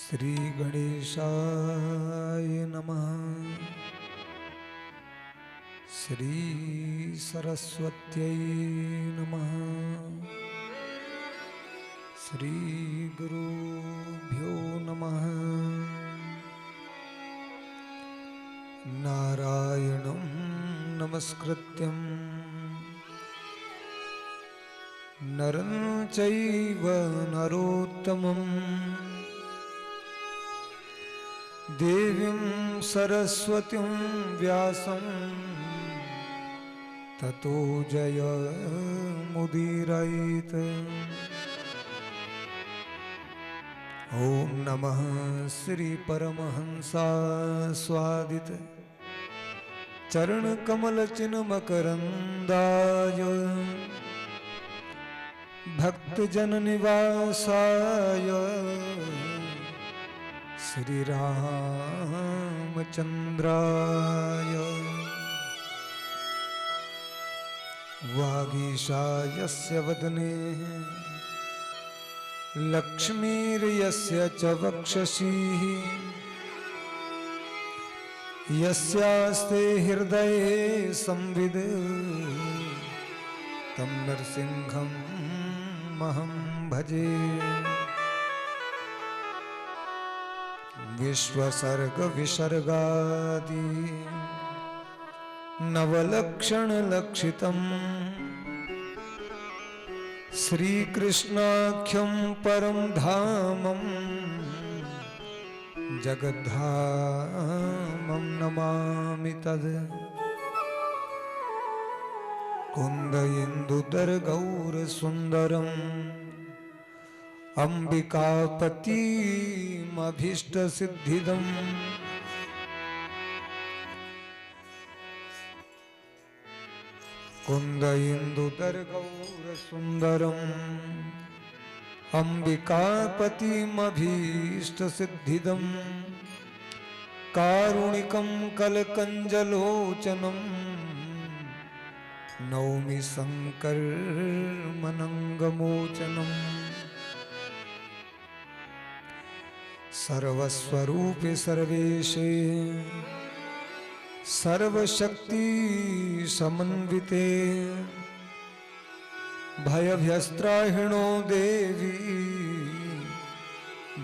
श्री गणेशाय नमः। श्री सरस्वत्यै नमः। श्री गुरुभ्यो नमः। नारायणं नमस्कृत्यं नरं चैव नरोत्तमं देवीं सरस्वतीं व्यासं ततो जयमुदीरयेत्। ॐ नमः श्री परमहंसास्वादित चरणकमलचिन्मकरन्दाय भक्तजननिवासाय श्रीरामचन्द्राय वागीशायस्य वदने लक्ष्मीर्यस्य च वक्षसि यस्यास्ते हृदये संविद तं नरसिंहं महं भजे। विश्वसर्ग विसर्गादि नवलक्षणलक्षितम् श्रीकृष्णाख्यं परं धामं जगद्धामं नमामि तद्। कुन्द-इन्दुदरगौरसुन्दरम् अम्बिकापतिमभीष्टसिद्धिदम् कुन्द-इन्दुदरगौरसुन्दरम् अम्बिकापतिमभीष्टसिद्धिदम् कारुणिकं कलकञ्जलोचनं नौमि शङ्करमनङ्गमोचनम्। सर्वस्वरूपे सर्वेशे सर्वशक्ति समन्विते भयभ्यस्त्राहिणो देवी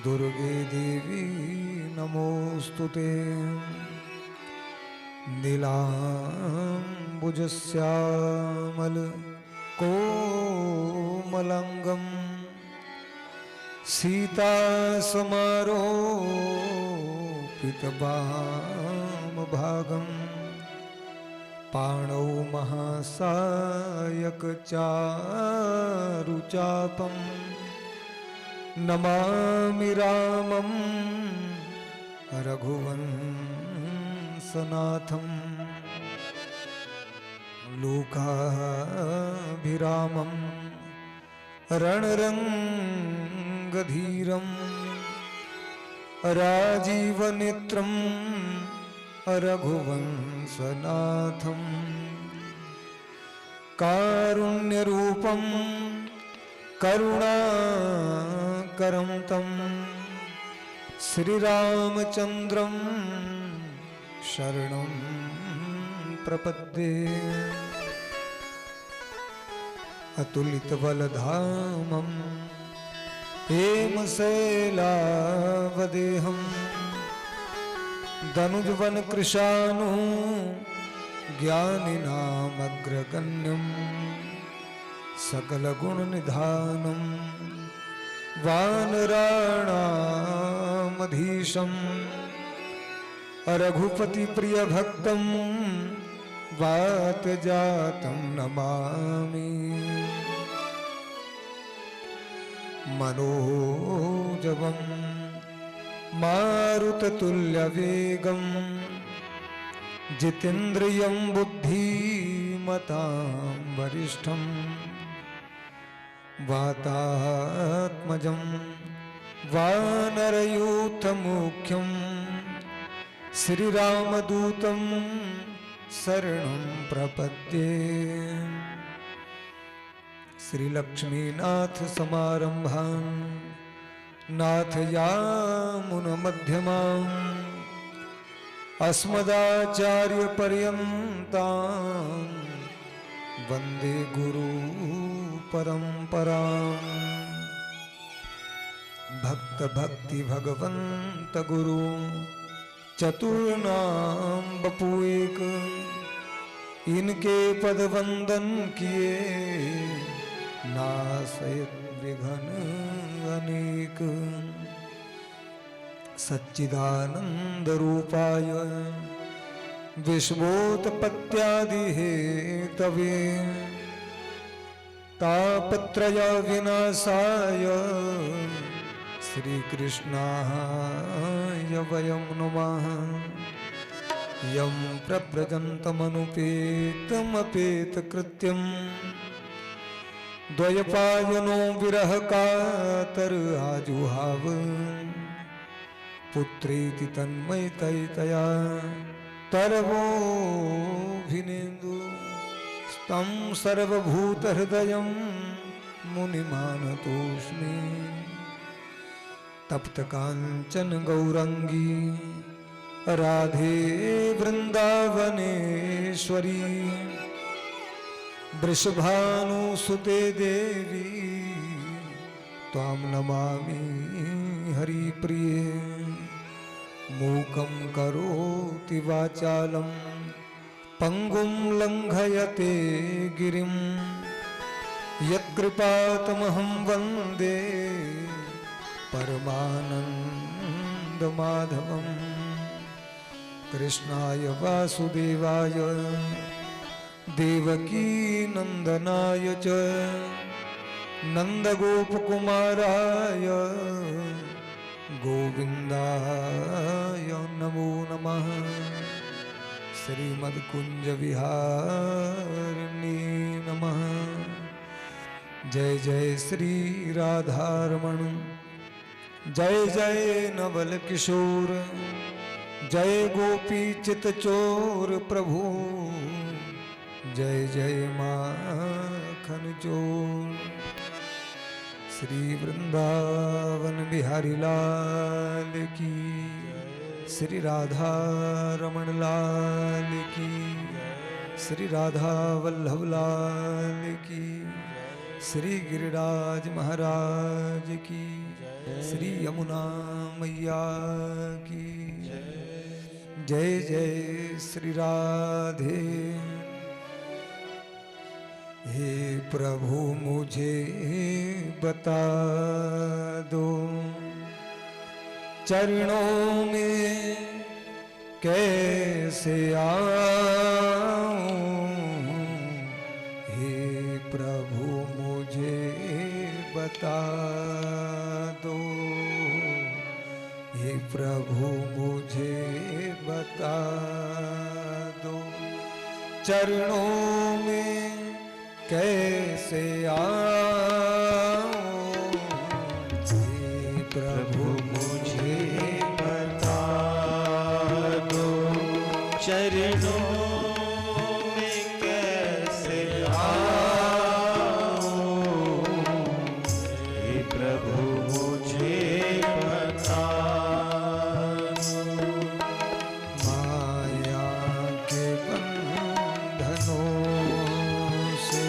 दुर्गे देवी नमोस्तुते। नीलाम्बुजश्यामल कोमलाङ्गम् सीतासमारोपितवामभागं पाणौ महासायकचारुचापं नमामि रामं रघुवंशनाथं। लोकाभिरामं रणरङ्गधीरं राजीवनेत्रं रघुवंशनाथं। कारुण्यरूपं करुणाकरं तं श्रीरामचन्द्रं शरणं प्रपद्ये। अतुलितबलधामं हेमशैलावदेहं दनुजवनकृशानु ज्ञानिनामग्रगण्यं सकलगुणनिधानं वानराणामधीशं रघुपतिप्रियभक्तं वातजातं नमामि। मनोजवं मारुततुल्यवेगं जितेन्द्रियं बुद्धिमतां वरिष्ठं वातात्मजं वानरयूथमुख्यं श्रीरामदूतं शरणं प्रपद्ये। श्रीलक्ष्मीनाथ समारंभां नाथ यामुनमध्यमाम् अस्मदाचार्यपर्यन्ताम् वन्दे गुरुपरम्पराम्। भक्त भक्ति भगवंत गुरु चतुर्नाम बपू एक, इनके पद वंदन किए नासयत विघन अनेक। सच्चिदानंद रूपाय विश्वोत्पत्त्यादि हेतवे तापत्रय विनाशाय श्री कृष्णाय वयं नमः। यं प्रव्रजन्तमनुपेतमपेतकृत्यं द्वयपायनो विरह कातर आजुहाव। पुत्रेति तन्मयतया तरवोऽभिनेन्दु तं सर्वभूतहृदयं मुनिमानतोऽस्मि। तप्त कांचन गौरंगी राधे वृंदावनेश्वरी, वृषभानुसुते देवी त्वां नमामि हरिप्रिये। मूकं करोति वाचालं पंगुं लंघयते गिरिं, यत्कृपातमहं वन्दे परमानन्दमाधवम्। कृष्णाय वासुदेवाय देवकी नंदनाय च नंदगोपकुमाराय गोविंदाय नमो नमः। श्रीमद्कुंजविहारिणे नमः। जय जय श्री राधारमण, जय जय नवल किशोर, जय गोपी चितचोर प्रभु, जय जय माखन चोर। श्री वृंदावन बिहारी लाल की, श्री राधा रमण लाल की, श्री राधा वल्लभ लाल की, श्री गिरिराज महाराज की, श्री यमुना मैया की जय। जय श्री राधे। हे प्रभु मुझे बता दो चरणों में कैसे आऊं। हे प्रभु मुझे बता दो, हे प्रभु मुझे बता दो चरणों में कैसे आऊं। हे प्रभु मुझे बता दो चरणों में कैसे आऊं। हे प्रभु मुझे बता दो माया के बंधनों से,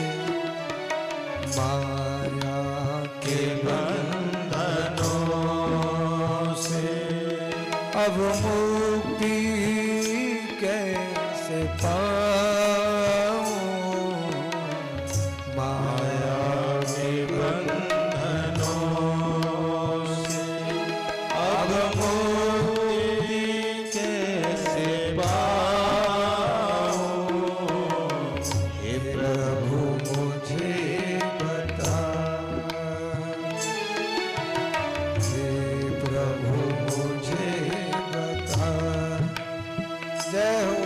माया के बंधनों से अब मुक्ति कैसे पाऊं। माया के बंधनों से अब मुक्ति कैसे पाऊं। हे प्रभु मुझे बता, हे प्रभु मुझे बता। जय हो।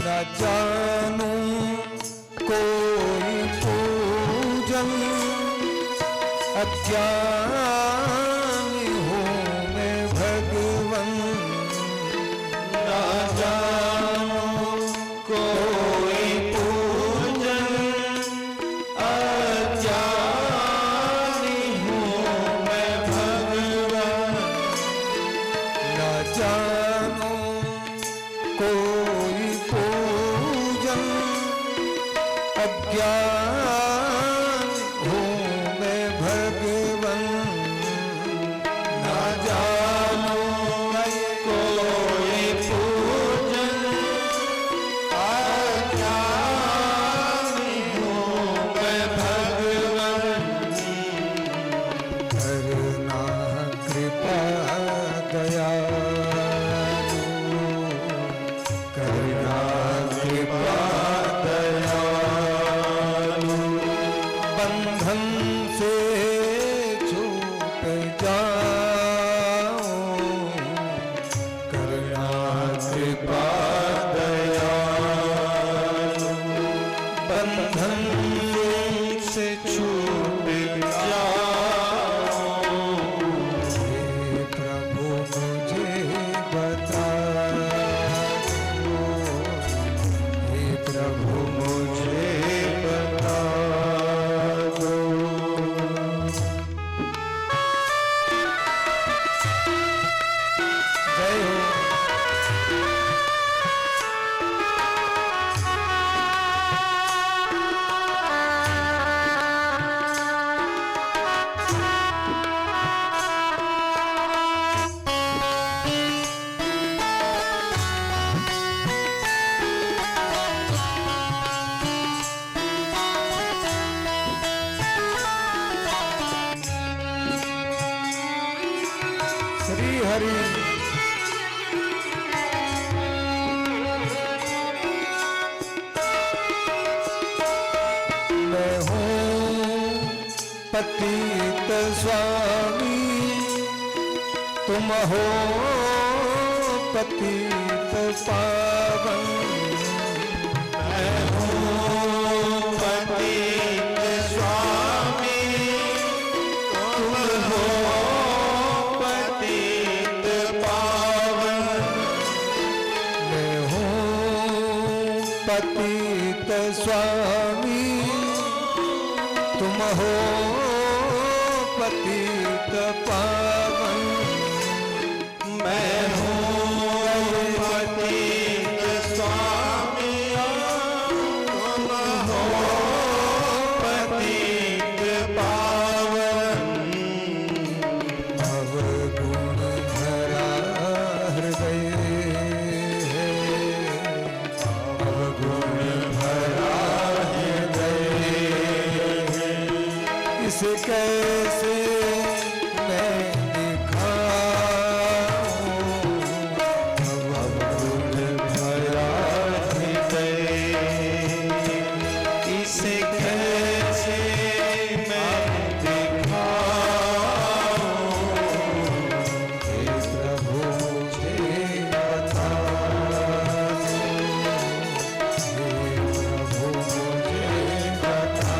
न जानूं कोई पूजन, अज्ञानी हूँ मैं भगवन। न जानूं कोई पूजन, अज्ञानी हूँ मैं भगवन। न जानूं कोई पूजन, अज्ञान हूँ मैं भगवन। न जानूं कोई पूजन, अज्ञानी हूँ मैं भगवन। करना कृपा दयालु, करना कृपा दयालु। बंधन से छूट जाओ, करना कृपा दयालु। बंधन से छूट जाओ, हे प्रभु मुझे बता दो, हे प्रभु मुझे बता दो। जय हो। श्री हरि। मैं हूँ पतित स्वामी, तुम हो पतित पावन। मैं हूँ पतित स्वामी, तुम हो पतित पावन। मैं हूँ पतित स्वामी, तुम हो पतित पावन। मैं हूँ पतित स्वामी, तुम हो पतित पावन। अवगुण भरा हृदय है, अवगुण भरा हृदय है। इसे कैसे मैं दिखाऊं, अवगुण भरा हृदय। इसे कैसे मैं दिखाऊं, हे प्रभु मुझे बता दो, हे प्रभु मुझे बता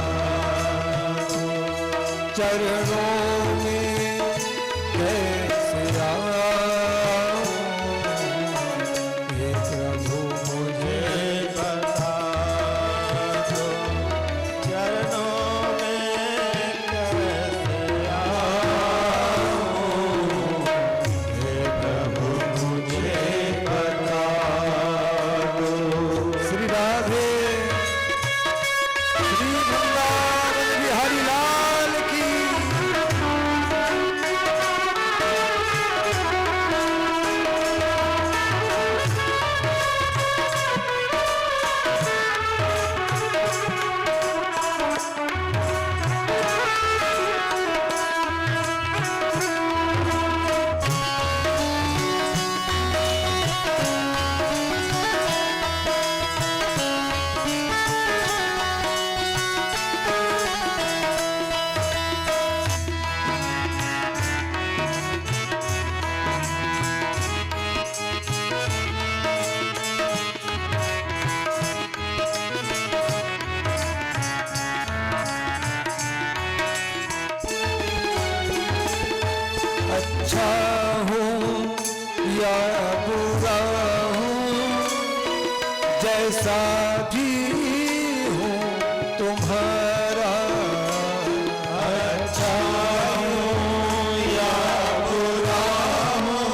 दो। चरणों में कैसे आऊं, हे प्रभु मुझे बता दो। चरणों में कैसे आऊं, हे प्रभु मुझे बता दो। श्री राधे, श्री वृंदावन बिहारी लाल की। जैसा भी हूँ तुम्हारा, अच्छा हूँ या बुरा हूँ,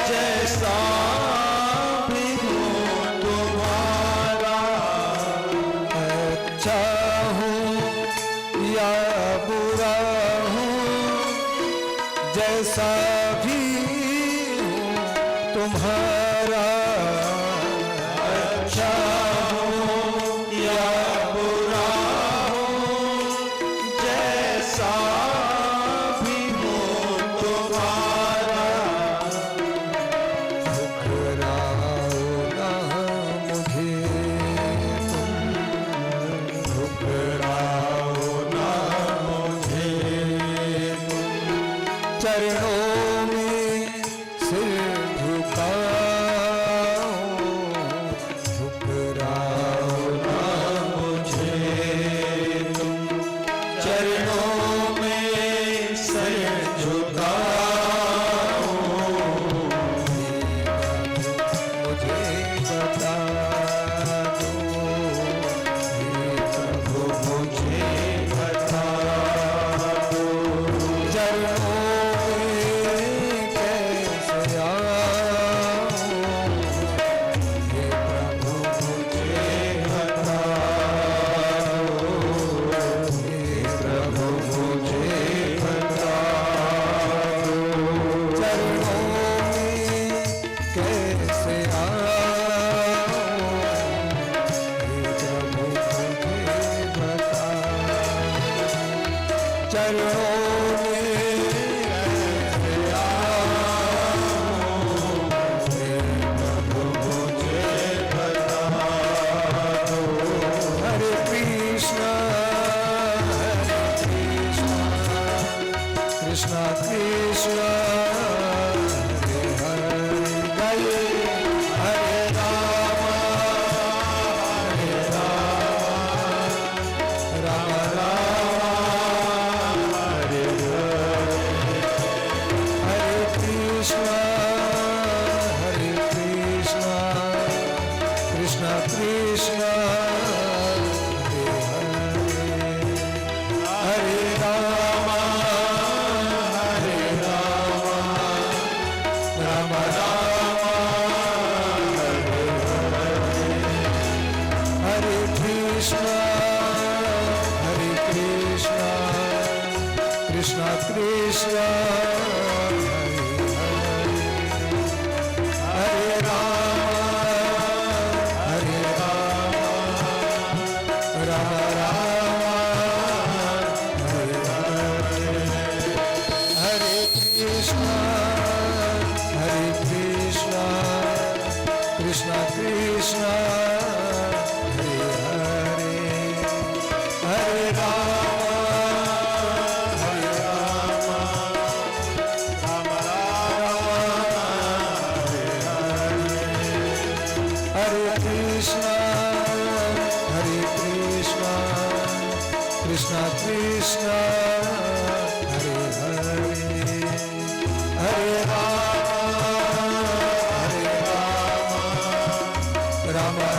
जैसा भी हूँ तुम्हारा, अच्छा हूँ या बुरा हूँ, जैसा भी हूँ तुम्हारा, अच्छा हूँ या बुरा हूँ, जैसा भी हूँ तुम्हारा, ठुकराओ ना मुझे तुम, ठुकराओ ना मुझे तुम, चरणों में सिर झुकाओ, ठुकराओ ना मुझे तुम, चरणों में सिर झुकाओ, मुझे बता दो, हे प्रभु मुझे बता दो, चरणों में कैसे आऊं, हे प्रभु मुझे बता दो, हे प्रभु मुझे बता दो, चरणों में कैसे आऊं, हे प्रभु मुझे बता दो, चरणों Krishna Krishna Hare Hare Hare Rama Hare Rama Rama Rama Hare Hare Hare Krishna Krishna Krishna Hare Hare Hare Rama Krishna Krishna Hare Rama Rama Rama Hare Hare Krishna Krishna Krishna Hare Hare Hare Rama Rama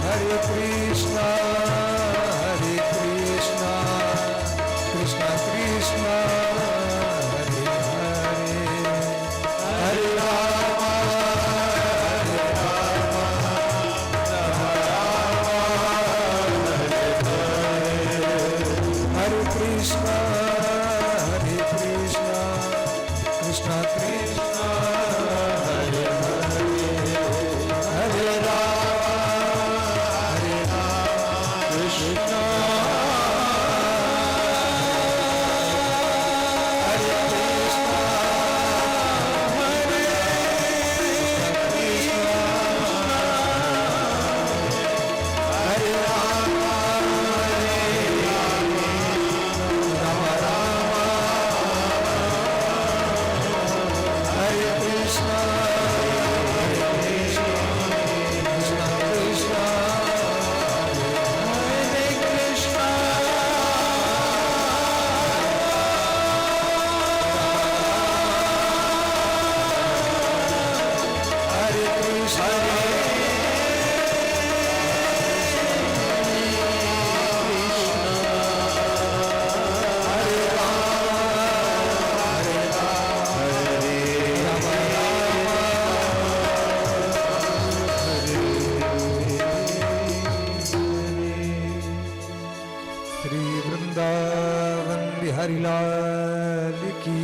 Hare Krishna Krishna Krishna Hare Hare Hare Rama Hare Krishna Krishna Krishna Hare Hare Hare Rama Hare Krishna Krishna Krishna Hare Hare Hare Rama Krishna Hare लाल की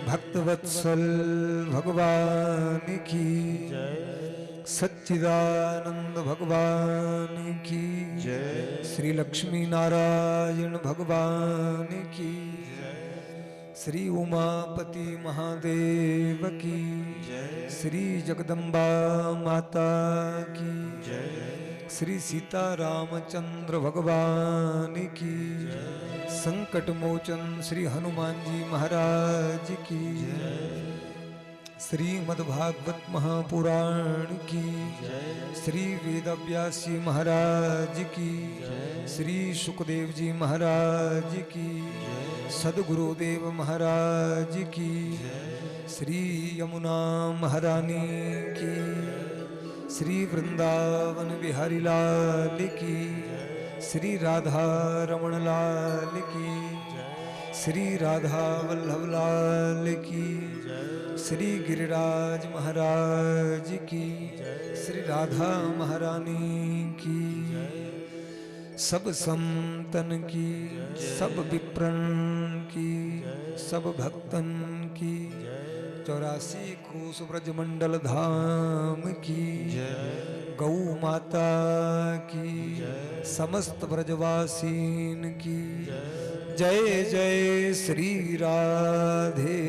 भक्तवत्सल भगवान की सच्चिदानंद भगवान की श्री लक्ष्मी नारायण भगवान की श्री उमापति महादेव की श्री जगदम्बा माता की श्री सीता रामचंद्र भगवान की संकट मोचन श्री हनुमान जी महाराज की श्रीमद्भागवत महापुराण की श्री वेदव्यासी महाराज की श्री सुखदेव जी महाराज की सदगुरुदेव महाराज की श्री यमुना महारानी की श्री वृंदावन बिहारी लाल की श्री राधा रमण लाल की श्री राधा वल्लभ लाल की श्री गिरिराज महाराज की श्री राधा महारानी की सब संतन की सब विप्रन की सब भक्तन की 84 कोस ब्रजमंडल धाम की गौ माता की समस्त ब्रजवासीन की जय जय श्री राधे।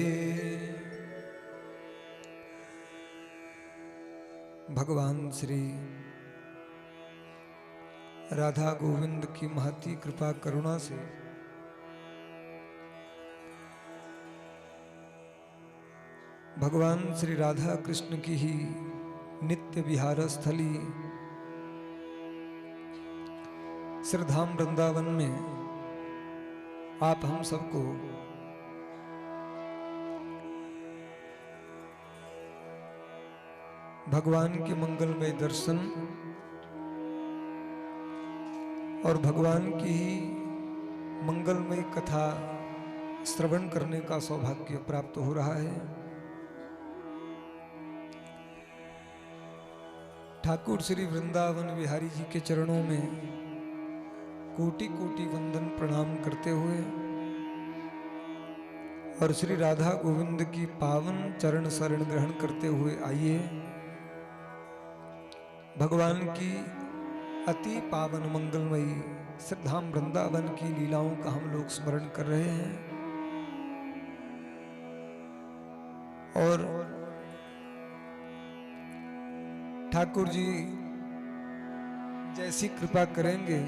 भगवान श्री राधा गोविंद की महती कृपा करुणा से भगवान श्री राधा कृष्ण की ही नित्य विहार स्थली श्रीधाम वृंदावन में आप हम सबको भगवान के मंगलमय दर्शन और भगवान की ही मंगलमय कथा श्रवण करने का सौभाग्य प्राप्त हो रहा है। ठाकुर श्री वृंदावन बिहारी जी के चरणों में कोटि कोटि वंदन प्रणाम करते हुए और श्री राधा गोविंद की पावन चरण शरण ग्रहण करते हुए आइए भगवान की अति पावन मंगलमयी श्रीधाम वृंदावन की लीलाओं का हम लोग स्मरण कर रहे हैं और ठाकुर जी जैसी कृपा करेंगे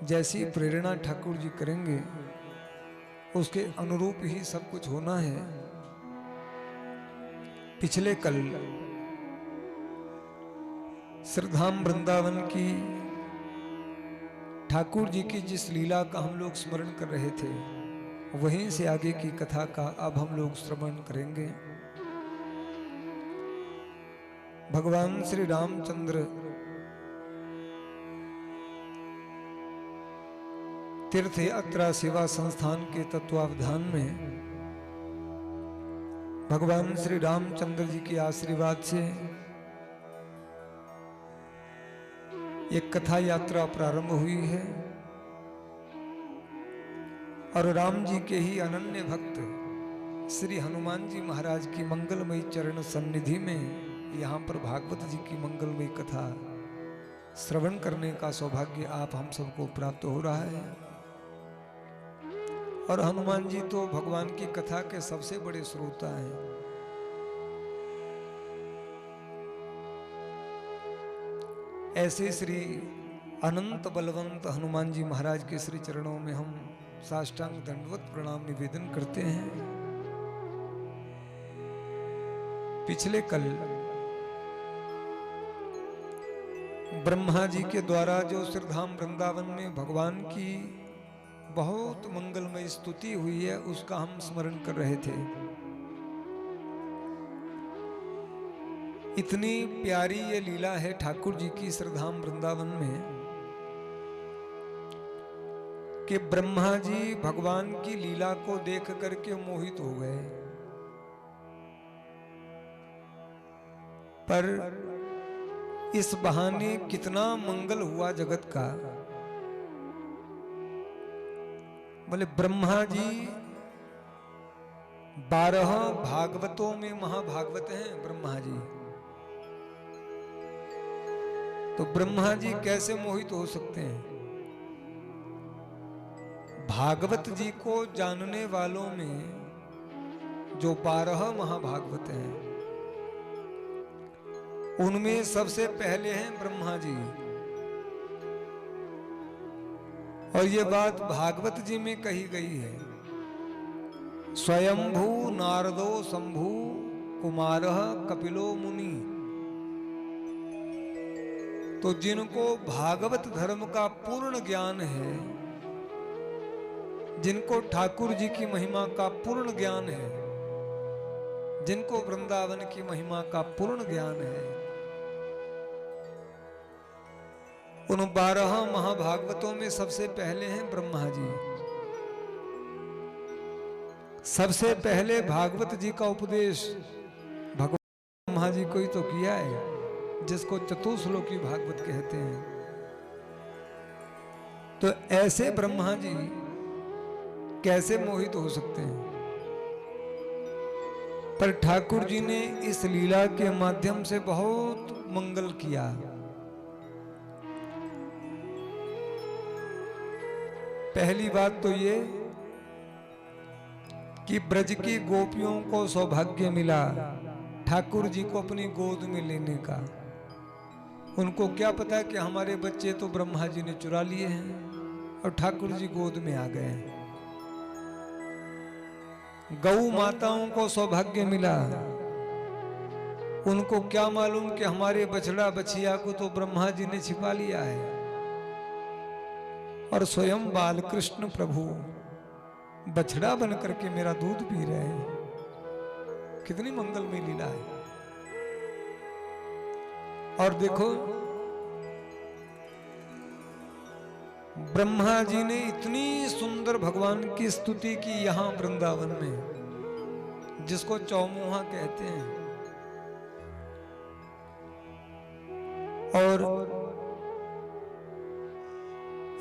जैसी प्रेरणा ठाकुर जी करेंगे उसके अनुरूप ही सब कुछ होना है। पिछले कल श्रीधाम वृंदावन की ठाकुर जी की जिस लीला का हम लोग स्मरण कर रहे थे वहीं से आगे की कथा का अब हम लोग श्रवण करेंगे। भगवान श्री रामचंद्र तीर्थ यात्रा सेवा संस्थान के तत्वावधान में भगवान श्री रामचंद्र जी के आशीर्वाद से एक कथा यात्रा प्रारंभ हुई है और राम जी के ही अनन्य भक्त श्री हनुमान जी महाराज की मंगलमयी चरण सन्निधि में यहाँ पर भागवत जी की मंगलमयी कथा श्रवण करने का सौभाग्य आप हम सबको प्राप्त हो रहा है। और हनुमान जी तो भगवान की कथा के सबसे बड़े श्रोता हैं। ऐसे श्री अनंत बलवंत हनुमान जी महाराज के श्री चरणों में हम साष्टांग दंडवत प्रणाम निवेदन करते हैं। पिछले कल ब्रह्मा जी के द्वारा जो श्रीधाम वृंदावन में भगवान की बहुत मंगलमय स्तुति हुई है उसका हम स्मरण कर रहे थे। इतनी प्यारी ये लीला है ठाकुर जी की श्रीधाम वृंदावन में कि ब्रह्मा जी भगवान की लीला को देख करके मोहित हो गए, पर इस बहाने कितना मंगल हुआ जगत का। बोले ब्रह्मा जी 12 भागवतों में महाभागवत हैं ब्रह्मा जी। तो ब्रह्मा जी कैसे मोहित हो सकते हैं? भागवत जी को जानने वालों में जो 12 महाभागवत हैं उनमें सबसे पहले हैं ब्रह्मा जी। और ये बात भागवत जी में कही गई है, स्वयंभू नारदो शंभु कुमारः कपिलो मुनि। तो जिनको भागवत धर्म का पूर्ण ज्ञान है, जिनको ठाकुर जी की महिमा का पूर्ण ज्ञान है, जिनको वृंदावन की महिमा का पूर्ण ज्ञान है, उन 12 महाभागवतों में सबसे पहले हैं ब्रह्मा जी। सबसे पहले भागवत जी का उपदेश भगवान ब्रह्मा जी को ही तो किया है, जिसको चतुश्लोकी भागवत कहते हैं। तो ऐसे ब्रह्मा जी कैसे मोहित हो सकते हैं? पर ठाकुर जी ने इस लीला के माध्यम से बहुत मंगल किया। पहली बात तो ये कि ब्रज की गोपियों को सौभाग्य मिला ठाकुर जी को अपनी गोद में लेने का। उनको क्या पता कि हमारे बच्चे तो ब्रह्मा जी ने चुरा लिए हैं और ठाकुर जी गोद में आ गए। गौ माताओं को सौभाग्य मिला, उनको क्या मालूम कि हमारे बछड़ा बछिया को तो ब्रह्मा जी ने छिपा लिया है। और स्वयं बाल कृष्ण प्रभु बछड़ा बन करके मेरा दूध पी रहे हैं। कितनी मंगलमय लीला है। और देखो ब्रह्मा जी ने इतनी सुंदर भगवान की स्तुति की यहां वृंदावन में, जिसको चौमुहा कहते हैं। और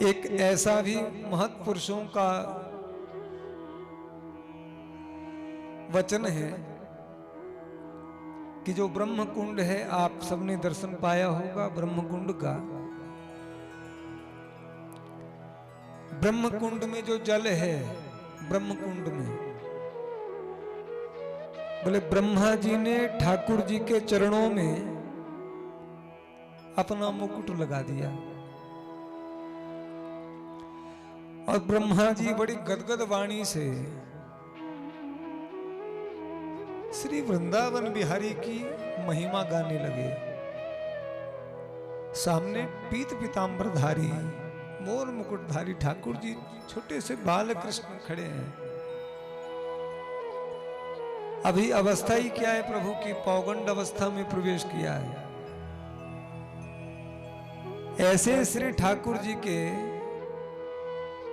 एक ऐसा भी महत्पुरुषों का वचन है कि जो ब्रह्म कुंड है, आप सबने दर्शन पाया होगा ब्रह्म कुंड का। ब्रह्म कुंड में जो जल है, ब्रह्म कुंड में बोले ब्रह्मा जी ने ठाकुर जी के चरणों में अपना मुकुट लगा दिया। और ब्रह्मा जी बड़ी गदगद वाणी से श्री वृंदावन बिहारी की महिमा गाने लगे। सामने पीत पीतांबरधारी मोर मुकुटधारी ठाकुर जी छोटे से बाल कृष्ण खड़े हैं। अभी अवस्था ही क्या है प्रभु की, पौगंड अवस्था में प्रवेश किया है। ऐसे श्री ठाकुर जी के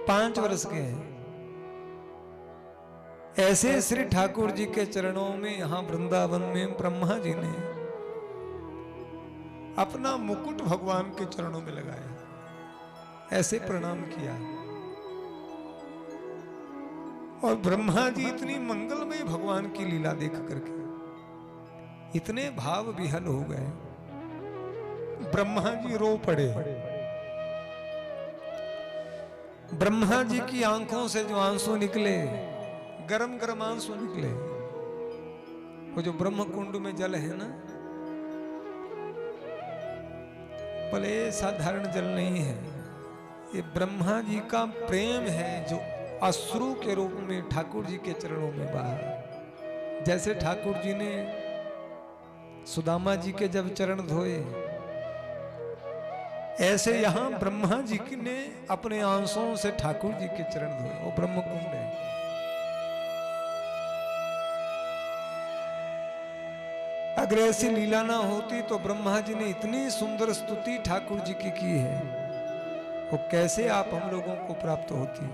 5 वर्ष के हैं। ऐसे श्री ठाकुर जी के चरणों में यहां वृंदावन में ब्रह्मा जी ने अपना मुकुट भगवान के चरणों में लगाया, ऐसे प्रणाम किया। और ब्रह्मा जी इतनी मंगलमय भगवान की लीला देख करके इतने भाव विहल हो गए, ब्रह्मा जी रो पड़े। ब्रह्मा जी की आंखों से जो आंसू निकले, गरम गरम आंसू निकले। वो जो ब्रह्म कुंड में जल है ना, भले साधारण जल नहीं है, ये ब्रह्मा जी का प्रेम है जो अश्रु के रूप में ठाकुर जी के चरणों में बहा। जैसे ठाकुर जी ने सुदामा जी के जब चरण धोए, ऐसे यहां ब्रह्मा जी ने अपने आंसुओं से ठाकुर जी के चरण धोए। वो ब्रह्म कुंड है। अगर ऐसी लीला ना होती तो ब्रह्मा जी ने इतनी सुंदर स्तुति ठाकुर जी की है, वो कैसे आप हम लोगों को प्राप्त होती।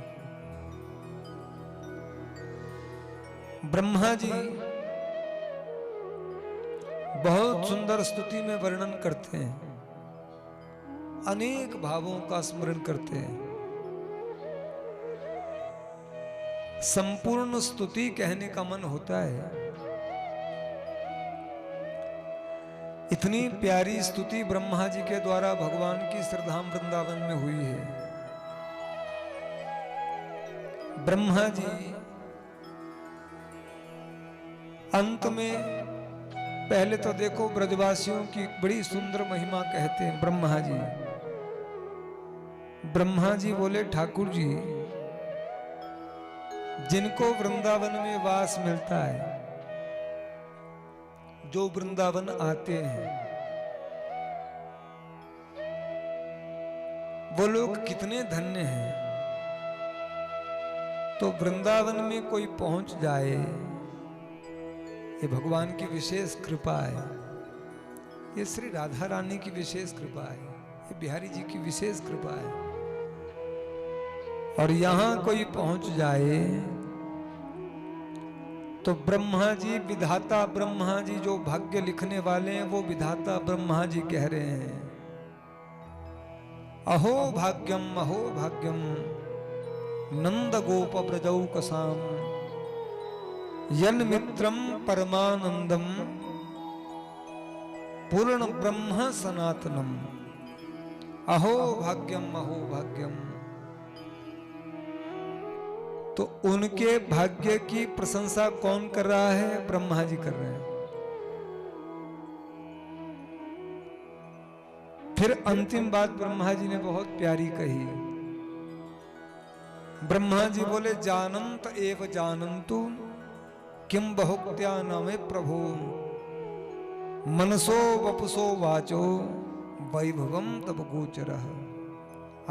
ब्रह्मा जी बहुत सुंदर स्तुति में वर्णन करते हैं, अनेक भावों का स्मरण करते हैं। संपूर्ण स्तुति कहने का मन होता है। इतनी प्यारी स्तुति ब्रह्मा जी के द्वारा भगवान की श्रद्धाम वृंदावन में हुई है। ब्रह्मा जी अंत में पहले तो देखो ब्रजवासियों की बड़ी सुंदर महिमा कहते हैं। ब्रह्मा जी बोले ठाकुर जी, जिनको वृंदावन में वास मिलता है, जो वृंदावन आते हैं, वो लोग कितने धन्य हैं। तो वृंदावन में कोई पहुंच जाए, ये भगवान की विशेष कृपा है। ये श्री राधा रानी की विशेष कृपा है, ये बिहारी जी की विशेष कृपा है। और यहां कोई पहुंच जाए तो ब्रह्मा जी, विधाता ब्रह्मा जी जो भाग्य लिखने वाले हैं, वो विधाता ब्रह्मा जी कह रहे हैं, अहो भाग्यम नंद गोप ब्रजौकसाम यन मित्रम परमानंदम पूर्ण ब्रह्म सनातनम। अहो भाग्यम। तो उनके भाग्य की प्रशंसा कौन कर रहा है? ब्रह्मा जी कर रहे हैं। फिर अंतिम बात ब्रह्मा जी ने बहुत प्यारी कही। ब्रह्मा जी बोले जानंत एव जानंतु किम बहुक्त्या नामे प्रभु मनसो वपुसो वाचो वैभवम तब गोचरः।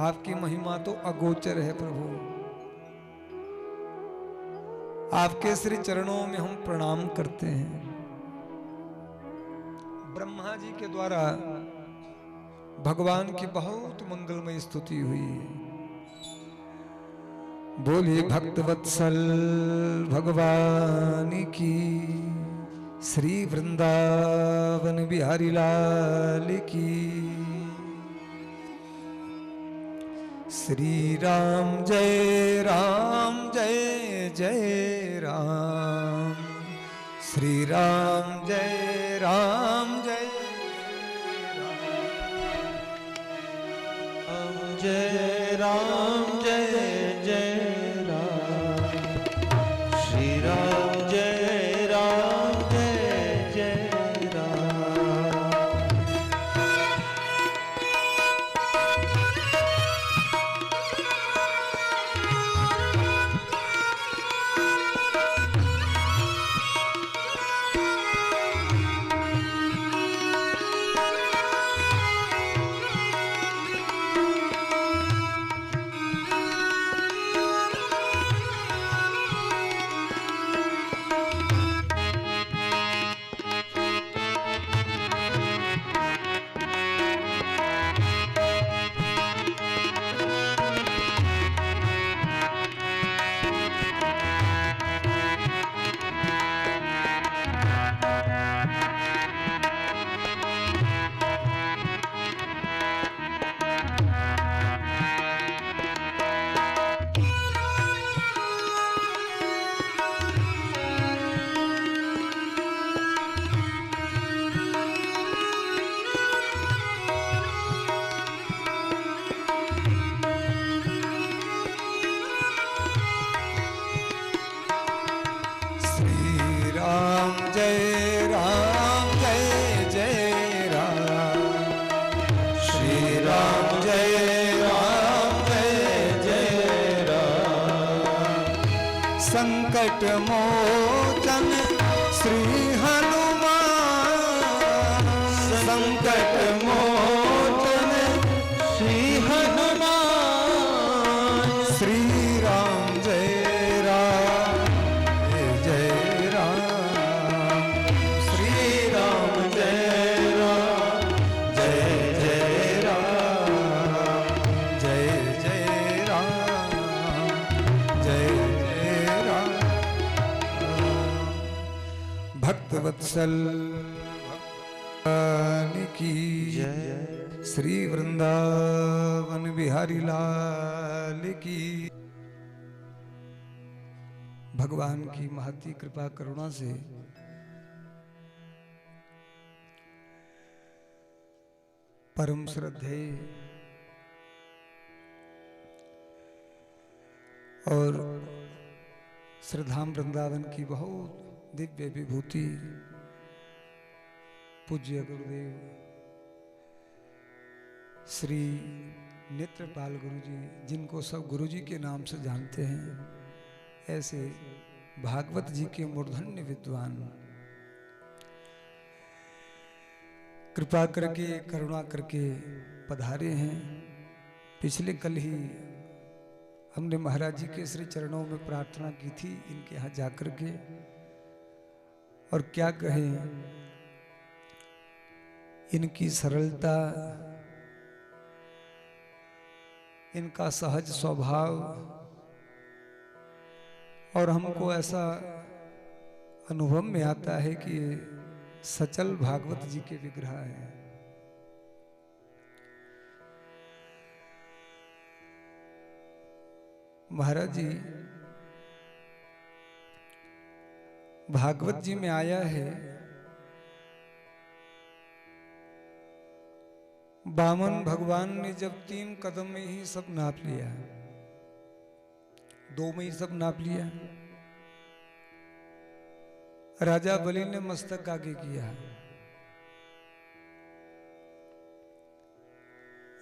आपकी महिमा तो अगोचर है प्रभु। आपके श्री चरणों में हम प्रणाम करते हैं। ब्रह्मा जी के द्वारा भगवान की बहुत मंगलमय स्तुति हुई है। बोलिए भक्त वत्सल भगवान की, श्री वृंदावन बिहारी लाल की। श्री राम जय जय राम, श्री राम जय राम जय राम जय राम, श्री राम जय राम। संकट मोचन श्री हनुमान, संकट मोचन श्री हनुमान। श्री राम जय राम, श्री राम जय राम, जय राम, जय राम। भक्तवत्सल भगवान की जय, श्री वृंदावन बिहारी लाल की। भगवान की महती कृपा करुणा से परम श्रद्धेय और श्रीधाम वृंदावन की बहुत दिव्य विभूति पूज्य गुरुदेव श्री नेत्रपाल गुरुजी, जिनको सब गुरुजी के नाम से जानते हैं, ऐसे भागवत जी के मूर्धन्य विद्वान कृपा करके करुणा करके पधारे हैं। पिछले कल ही हमने महाराज जी के श्री चरणों में प्रार्थना की थी इनके यहाँ जाकर के, और क्या कहें, इनकी सरलता, इनका सहज स्वभाव, और हमको ऐसा अनुभव में आता है कि सचल भागवत जी के विग्रह हैं। महाराज जी भागवत जी में आया है, बामन भगवान ने जब 3 कदम में ही सब नाप लिया, 2 में ही सब नाप लिया, राजा बलि ने मस्तक आगे किया,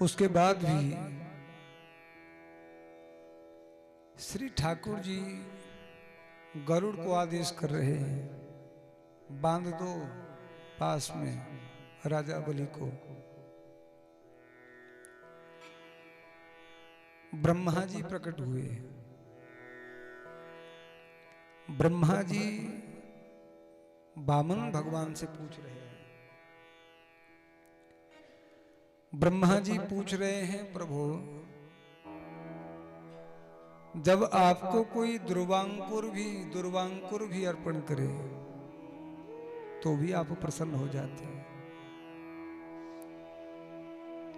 उसके बाद भी श्री ठाकुर जी गरुड़ को आदेश कर रहे हैं, बांध दो पास में राजा बलि को। ब्रह्मा जी प्रकट हुए, ब्रह्मा जी बामन भगवान से पूछ रहे हैं, ब्रह्मा जी पूछ रहे हैं, प्रभु जब आपको कोई दुर्वांकुर भी अर्पण करे तो भी आप प्रसन्न हो जाते हैं।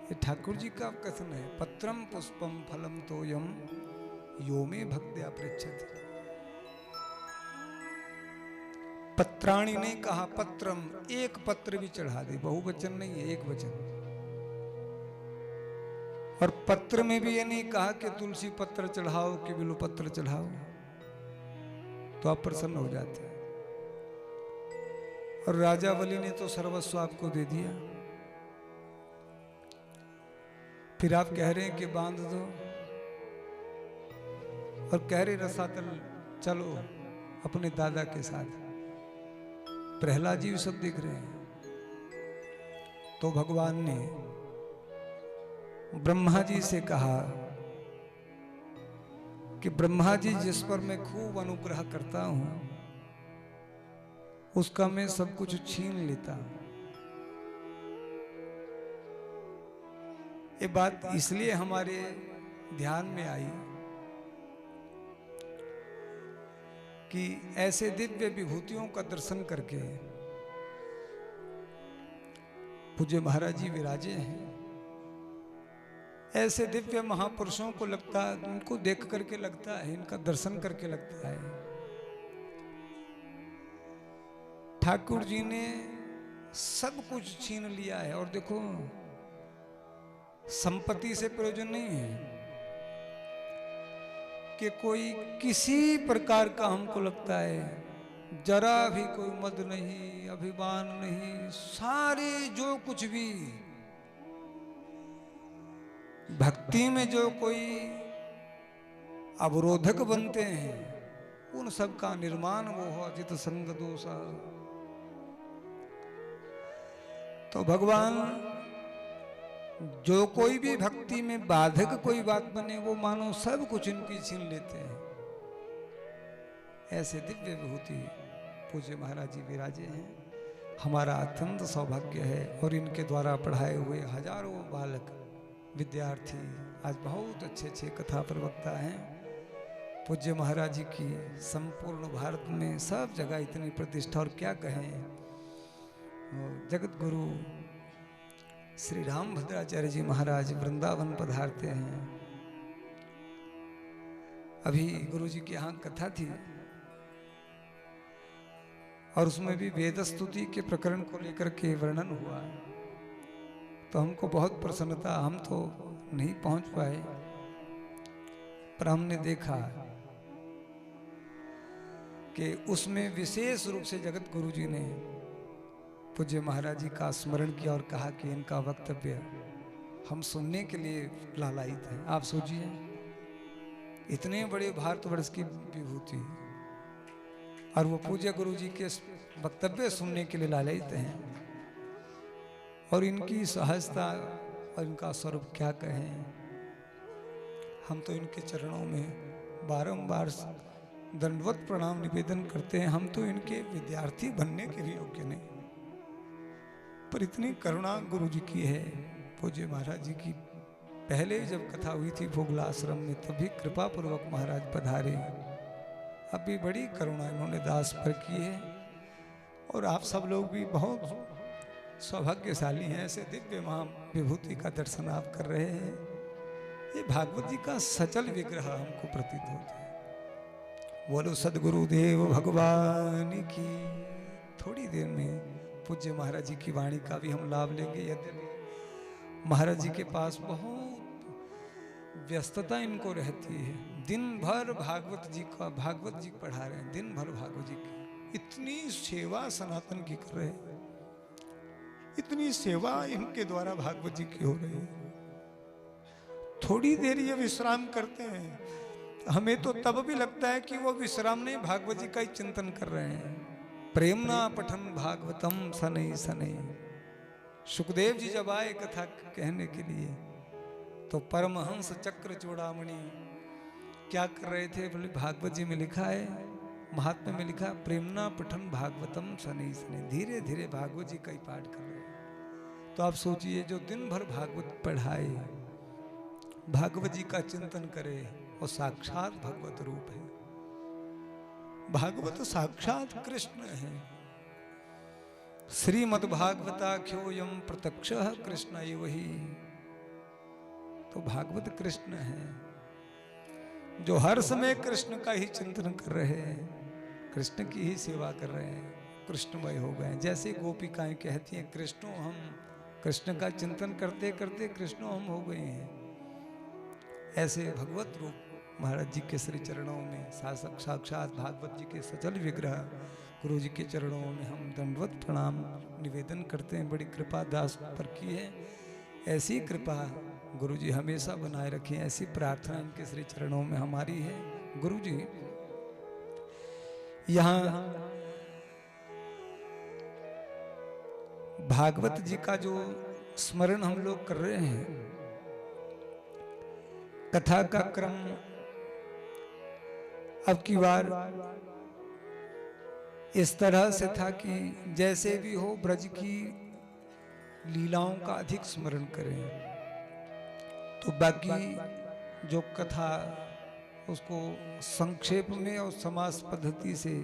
ये ठाकुर जी का कथन है, पत्रम पुष्पम फलम तोयम यो मे भक्त्या पृच्छति। पत्राणी ने कहा, पत्रम, एक पत्र भी चढ़ा दे, बहुवचन नहीं है, एक वचन। और पत्र में भी ये नहीं कहा कि तुलसी पत्र चढ़ाओ कि बिल्व पत्र चढ़ाओ, तो आप प्रसन्न हो जाते हैं। और राजा बलि ने तो सर्वस्व आपको दे दिया, फिर आप कह रहे हैं कि बांध दो, और कह रहे रसातल चलो अपने दादा के साथ। प्रहलाद जी सब देख रहे हैं। तो भगवान ने ब्रह्मा जी से कहा कि ब्रह्मा जी जिस पर मैं खूब अनुग्रह करता हूं उसका मैं सब कुछ छीन लेता हूं। ये बात इसलिए हमारे ध्यान में आई कि ऐसे दिव्य विभूतियों का दर्शन करके पूज्य महाराज जी विराजे हैं। ऐसे दिव्य महापुरुषों को लगता है, उनको देख करके लगता है, इनका दर्शन करके लगता है ठाकुर जी ने सब कुछ छीन लिया है। और देखो, संपत्ति से प्रयोजन नहीं है कि कोई किसी प्रकार का, हमको लगता है जरा भी कोई मद नहीं, अभिमान नहीं, सारे जो कुछ भी भक्ति में जो कोई अवरोधक बनते हैं उन सब का निर्माण वो हो जित संग दोषा। तो भगवान जो कोई भी भक्ति में बाधक कोई बात बने वो मानो सब कुछ इनकी छीन लेते हैं। ऐसे दिव्य विभूति पूज्य महाराज जी विराजे हैं। हमारा अत्यंत सौभाग्य है, और इनके द्वारा पढ़ाए हुए हजारों बालक विद्यार्थी आज बहुत अच्छे अच्छे कथा प्रवक्ता हैं। पूज्य महाराज जी की संपूर्ण भारत में सब जगह इतनी प्रतिष्ठा, और क्या कहें, जगत गुरु श्री राम भद्राचार्य जी महाराज वृंदावन पधारते हैं। अभी गुरु जी की यहाँ कथा थी, और उसमें भी वेद स्तुति के प्रकरण को लेकर के वर्णन हुआ, तो हमको बहुत प्रसन्नता। हम तो नहीं पहुंच पाए, पर हमने देखा कि उसमें विशेष रूप से जगत गुरु जी ने पूज्य महाराज जी का स्मरण किया और कहा कि इनका वक्तव्य हम सुनने के लिए लालायित हैं। आप सोचिए, इतने बड़े भारतवर्ष की विभूति और वो पूज्य गुरु जी के वक्तव्य सुनने के लिए लालायित हैं, और इनकी सहजता और इनका स्वरूप क्या कहें। हम तो इनके चरणों में बारंबार दंडवत प्रणाम निवेदन करते हैं। हम तो इनके विद्यार्थी बनने के भी योग्य नहीं, पर इतनी करुणा गुरु जी की है। पूज्य महाराज जी की पहले जब कथा हुई थी भोगला आश्रम में, तभी कृपा पूर्वक महाराज पधारे। अब भी बड़ी करुणा इन्होंने दास पर की है, और आप सब लोग भी बहुत सौभाग्यशाली हैं, ऐसे दिव्य महा विभूति का दर्शन आप कर रहे हैं। ये भागवत जी का सचल विग्रह हमको प्रतीत होता है। बोलो सदगुरुदेव भगवान की। थोड़ी देर में पूज्य महाराज जी की वाणी का भी हम लाभ लेंगे। यद्यपि महाराज जी के पास बहुत व्यस्तता इनको रहती है, दिन भर भागवत जी पढ़ा रहे हैं, दिन भर भागवत जी की इतनी सेवा सनातन की कर रहे हैं, इतनी सेवा इनके द्वारा भागवत जी की हो रही है। थोड़ी देर ये विश्राम करते हैं, हमें तो तब भी लगता है कि वो विश्राम नहीं, भागवत जी का ही चिंतन कर रहे हैं। प्रेमना पठन भागवतम सनई सनई। सुखदेव जी जब आए कथा कहने के लिए, तो परमहंस चक्र चूड़ामणि क्या कर रहे थे? बोले भागवत जी में लिखा है, महात्मा में लिखा, प्रेमना पठन भागवतम शनै शनै। धीरे धीरे भागवत जी का ही पाठ कर रहे हैं। तो आप सोचिए, जो दिन भर भागवत पढ़ाए, भागवत जी का चिंतन करे, और साक्षात भगवत रूप है। भागवत साक्षात कृष्ण है। श्रीमद् भागवताख्योयम प्रत्यक्षः कृष्ण एव ही। तो भागवत कृष्ण है, जो हर समय कृष्ण का ही चिंतन कर रहे हैं, कृष्ण की ही सेवा कर रहे हैं, कृष्णमय हो गए। जैसे गोपिकाएं कहती हैं, कृष्णो हम, कृष्ण का चिंतन करते करते कृष्णो हम हो गए हैं। ऐसे भगवत रूप महाराज जी के श्री चरणों में साक्षात भागवत जी के सचल विग्रह गुरु जी के चरणों में हम दंडवत प्रणाम निवेदन करते हैं। बड़ी कृपा दास पर की है, ऐसी कृपा गुरु जी हमेशा बनाए रखें, ऐसी प्रार्थना इनके श्री चरणों में हमारी है। गुरु जी यहाँ भागवत जी का जो स्मरण हम लोग कर रहे हैं, कथा का क्रम अब की बार इस तरह से था कि जैसे भी हो ब्रज की लीलाओं का अधिक स्मरण करें, तो बाकी जो कथा उसको संक्षेप में और समास पद्धति से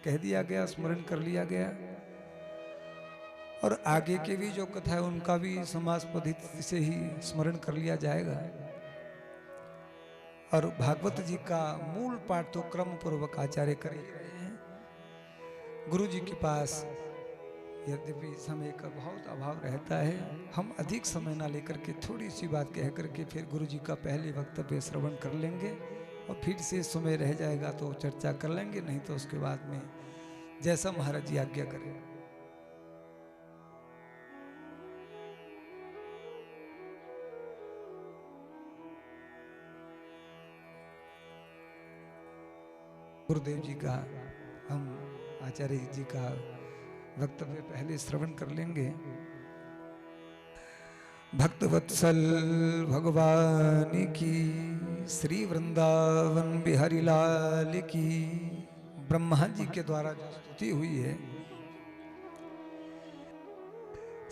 कह दिया गया, स्मरण कर लिया गया। और आगे के भी जो कथा है उनका भी समास पद्धति से ही स्मरण कर लिया जाएगा। और भागवत जी का मूल पाठ तो क्रम पूर्वक आचार्य कर ही रहे हैं। गुरु जी के पास यद्यपि समय का बहुत अभाव रहता है, हम अधिक समय ना लेकर के थोड़ी सी बात कह करके फिर गुरु जी का पहले वक्तव्य श्रवण कर लेंगे, और फिर से समय रह जाएगा तो चर्चा कर लेंगे, नहीं तो उसके बाद में जैसा महाराज जी आज्ञा करें। गुरुदेव जी का, हम आचार्य जी का वक्तव्य पहले श्रवण कर लेंगे। भक्तवत्सल भगवान की, श्री वृंदावन बिहारी लाल की। ब्रह्मा जी के द्वारा जो स्तुति हुई है,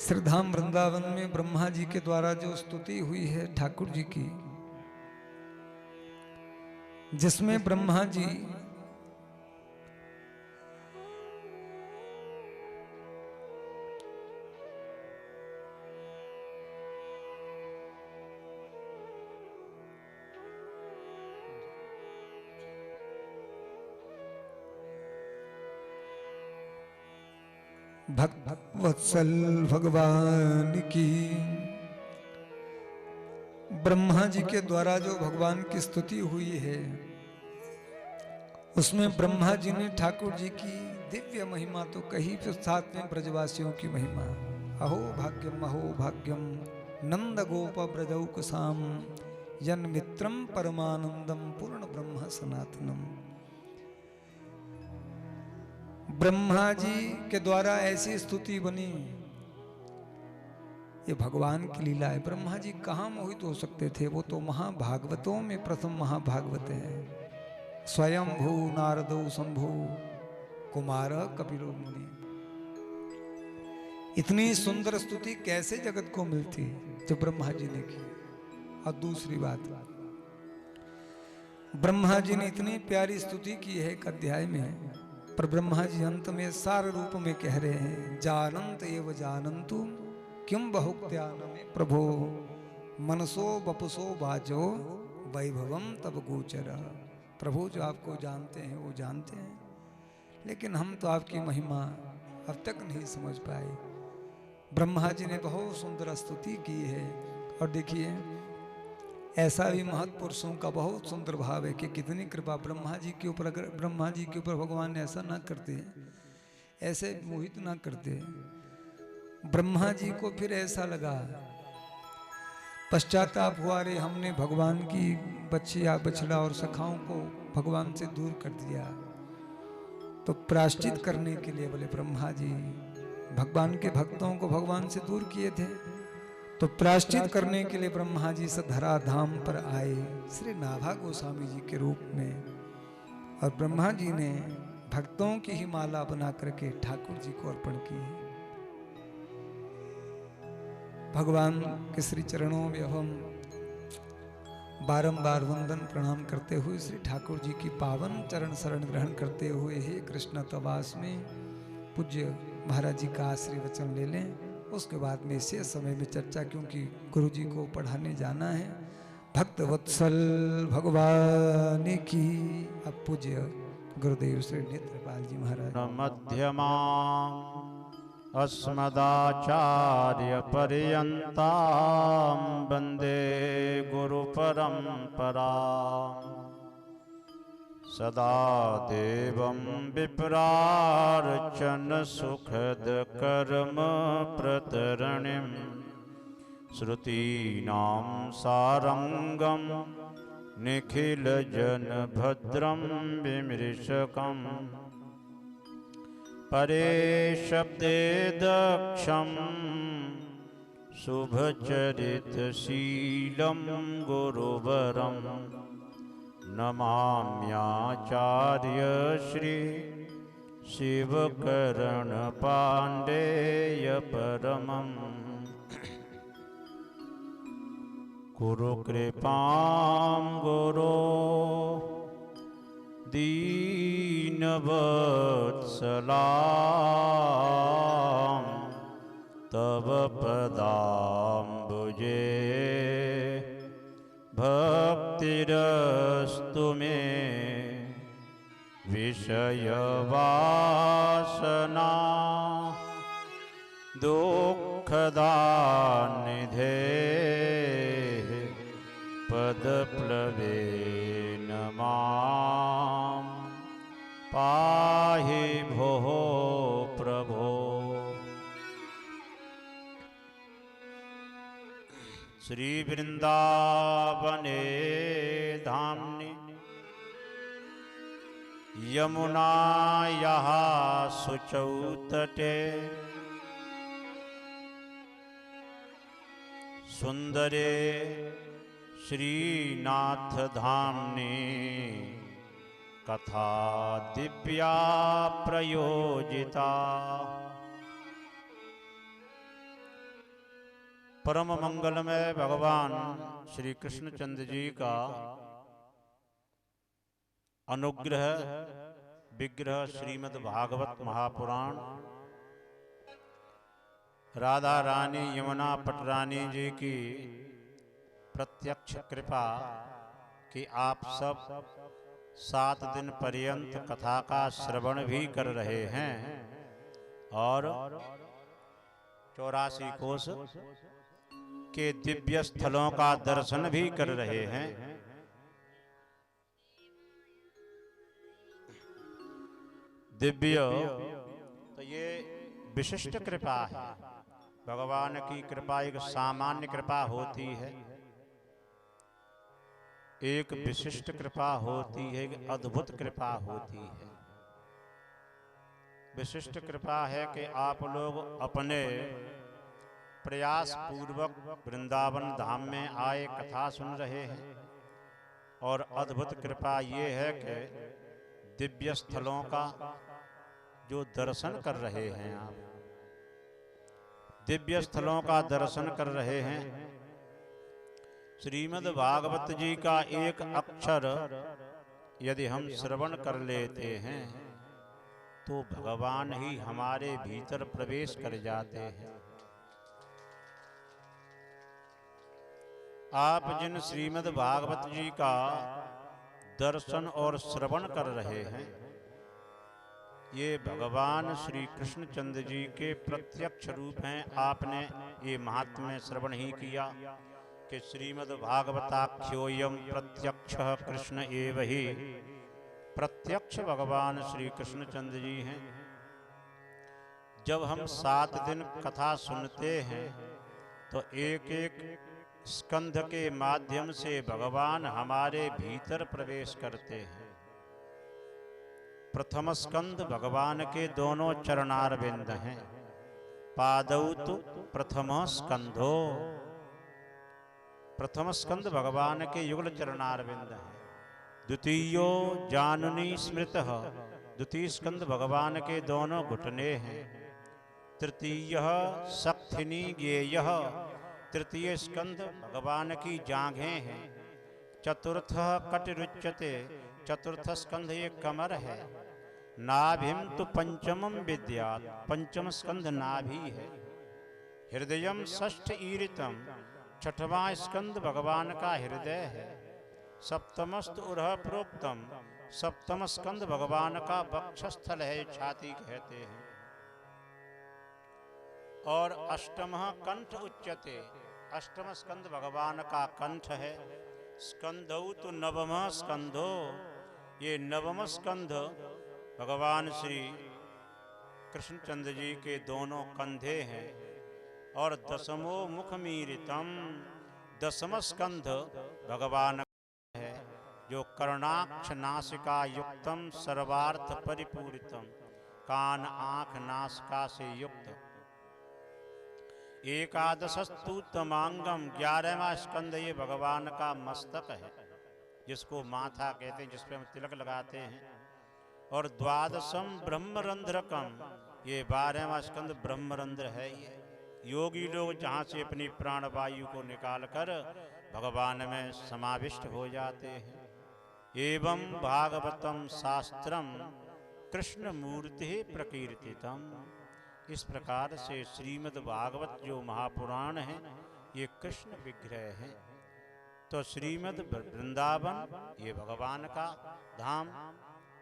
श्रीधाम वृंदावन में ब्रह्मा जी के द्वारा जो स्तुति हुई है ठाकुर जी की, जिसमें ब्रह्मा जी भक्त वत्सल भगवान की। ब्रह्मा जी के द्वारा जो भगवान की स्तुति हुई है, उसमें ब्रह्मा जी ने ठाकुर जी की दिव्य महिमा तो कही, फिर साथ में ब्रजवासियों की महिमा। अहो भाग्यम नंद गोप ब्रजौकसाम यन मित्रम परमानंदम पूर्ण ब्रह्म सनातनम। ब्रह्मा जी के द्वारा ऐसी स्तुति बनी, ये भगवान की लीला है। ब्रह्मा जी कहाँ मोहित हो सकते थे, वो तो महाभागवतों में प्रथम महाभागवत है। स्वयं भू नारदो शंभु कुमार कपिलो मुनि। इतनी सुंदर स्तुति कैसे जगत को मिलती जो ब्रह्मा जी ने की। और दूसरी बात, ब्रह्मा जी ने इतनी प्यारी स्तुति की है एक अध्याय में, पर ब्रह्मा जी अंत में सार रूप में कह रहे हैं, जानंत एव जानंतु किम बहुक्त्यान में प्रभो मनसो बपुसो बाजो वैभवम तब गोचर। प्रभु जो आपको जानते हैं वो जानते हैं, लेकिन हम तो आपकी महिमा अब तक नहीं समझ पाए। ब्रह्मा जी ने बहुत सुंदर स्तुति की है। और देखिए, ऐसा भी महत्पुरुषों का बहुत सुंदर भाव है कि कितनी कृपा ब्रह्मा जी के ऊपर। अगर ब्रह्मा जी के ऊपर भगवान ने ऐसा ना करते, ऐसे मोहित ना करते, ब्रह्मा जी को फिर ऐसा लगा, पश्चाताप हुआ, रे हमने भगवान की बच्चिया बछड़ा और सखाओं को भगवान से दूर कर दिया। तो प्रायश्चित करने के लिए बोले ब्रह्मा जी भगवान के भक्तों को भगवान से दूर किए थे, तो प्रायश्चित करने के लिए ब्रह्मा जी धरा धाम पर आए श्री नाभा गोस्वामी जी के रूप में। और ब्रह्मा जी ने भक्तों की ही माला बना करके ठाकुर जी को अर्पण की। भगवान के श्री चरणों में हम बारंबार वंदन प्रणाम करते हुए श्री ठाकुर जी की पावन चरण शरण ग्रहण करते हुए, हे कृष्ण तवास में पूज्य महाराज जी का आश्रय वचन ले लें। उसके बाद में शेष समय में चर्चा, क्योंकि गुरु जी को पढ़ाने जाना है। भक्त वत्सल भगवान की। अब पूज्य गुरुदेव श्री नेत्रपाल जी महाराज। मध्यमा अस्मदाचार्य पर्यन्तां वन्दे गुरु परंपरा। सदा देवं विप्रार्चन सुखद कर्म प्रतरणिं श्रुतीनां सारंगं निखिल जन भद्रं विमृशकं परे शब्दे दक्षं शुभचरितशीलं गुरुवरं नमाम्याचार्य श्री शिवकरण पाण्डेय परमं। गुरु कृपां गुरो दीनवत्सलां तव पदाम्बुजे भक्तिरस्तु मे विषयवासना दुःखदानिधे पदप्लवेन मां पाहि भोः प्रभो। श्री वृंदावने धाम्नि यमुनायाः शुचौ तटे सुंदरे श्रीनाथ धाम्नि कथा दिव्या प्रयोजिता। परम मंगलमय भगवान श्री कृष्णचंद्र जी का अनुग्रह विग्रह श्रीमद् भागवत महापुराण राधा रानी यमुना पटरानी जी की प्रत्यक्ष कृपा कि आप सब 7 दिन पर्यंत कथा का श्रवण भी कर रहे हैं। और 84 कोस के दिव्य स्थलों का दर्शन भी कर रहे हैं। दिव्य तो ये विशिष्ट कृपा है। भगवान की कृपा एक सामान्य कृपा होती है, एक विशिष्ट कृपा होती है, एक अद्भुत कृपा होती है। विशिष्ट कृपा है कि आप लोग अपने प्रयास पूर्वक वृंदावन धाम में आए कथा सुन रहे हैं। और अद्भुत कृपा ये है कि दिव्य स्थलों का जो दर्शन कर रहे हैं, आप दिव्य स्थलों का दर्शन कर रहे हैं। श्रीमद् भागवत जी का एक अक्षर यदि हम श्रवण कर लेते हैं तो भगवान ही हमारे भीतर प्रवेश कर जाते हैं। आप जिन श्रीमद् भागवत जी का दर्शन और श्रवण कर रहे हैं, ये भगवान श्री कृष्ण चंद्र जी के प्रत्यक्ष रूप हैं। आपने ये महात्म्य श्रवण ही किया कि श्रीमद् भागवताख्योयम प्रत्यक्ष कृष्ण एव ही। प्रत्यक्ष भगवान श्री कृष्ण चंद्र जी हैं। जब हम 7 दिन कथा सुनते हैं तो एक एक स्कंध के माध्यम से भगवान हमारे भीतर प्रवेश करते हैं। प्रथम स्कंद भगवान के दोनों चरणारविंद हैं। पादौ तु प्रथम स्कंधो। प्रथम स्कंद भगवान के युगल चरणारविंद हैं। द्वितीयो जानुनी स्मृतः। द्वितीय स्कंद भगवान के दोनों घुटने हैं। तृतीय सक्थिनी ज्ञेयः। तृतीय स्कंद भगवान की जांघें हैं। चतुर्थ कटिरुच्यते। चतुर्थ स्कंध ये कमर है। नाभिम तो पंचमम विद्यात्। पंचम स्कंध नाभि है। हृदयम षष्ठ ईरितम। छठवां स्कंद भगवान का हृदय है। सप्तमस्त उरह प्रोक्तम। सप्तम स्कंद भगवान का वक्षस्थल है, छाती कहते हैं। और अष्टम कंठ उच्यते। अष्टम स्कंद भगवान का कंठ है। स्कंधौ तो नवम स्कंधो। ये नवम स्कंध भगवान श्री कृष्णचंद्र जी के दोनों कंधे हैं। और दसमो मुखमीरितम। दसम स्कंध भगवान है जो कर्णाक्ष नासिका युक्तम सर्वार्थ परिपूरितम। कान आंख नासिका से युक्त। एकादशस्तु तमांगम। 11वां स्कंद ये भगवान का मस्तक है, जिसको माथा कहते हैं, जिसपे हम तिलक लगाते हैं। और द्वादशम ब्रह्मरंध्रकम। ये 12वां स्कंद ब्रह्मरंध्र है। ये योगी लोग जहाँ से अपनी प्राणवायु को निकालकर भगवान में समाविष्ट हो जाते हैं। एवं भागवतम शास्त्रम कृष्ण मूर्ति प्रकीर्तितम। इस प्रकार से श्रीमद् भागवत जो महापुराण है ये कृष्ण विग्रह है। तो श्रीमद् वृंदावन ये भगवान का धाम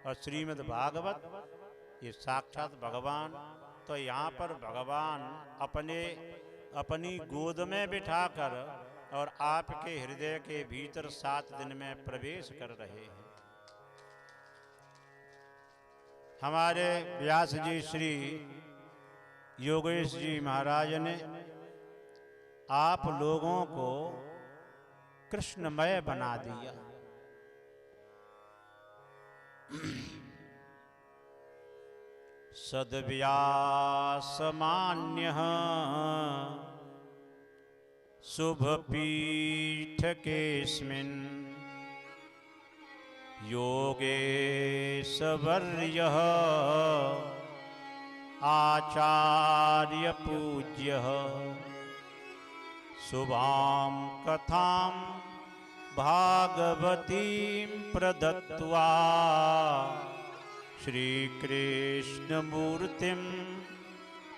और श्रीमद् भागवत ये साक्षात भगवान। तो यहाँ पर भगवान अपनी गोद में बिठाकर और आपके हृदय के भीतर 7 दिन में प्रवेश कर रहे हैं। हमारे व्यास जी श्री योगेश जी महाराज ने आप लोगों को कृष्णमय बना दिया। सद्व्यासमान्यः शुभपीठकेऽस्मिन् योगेशवर्यः आचार्यपूज्यः शुभां कथां भागवतीं प्रदत्त्वा श्रीकृष्णमूर्तिं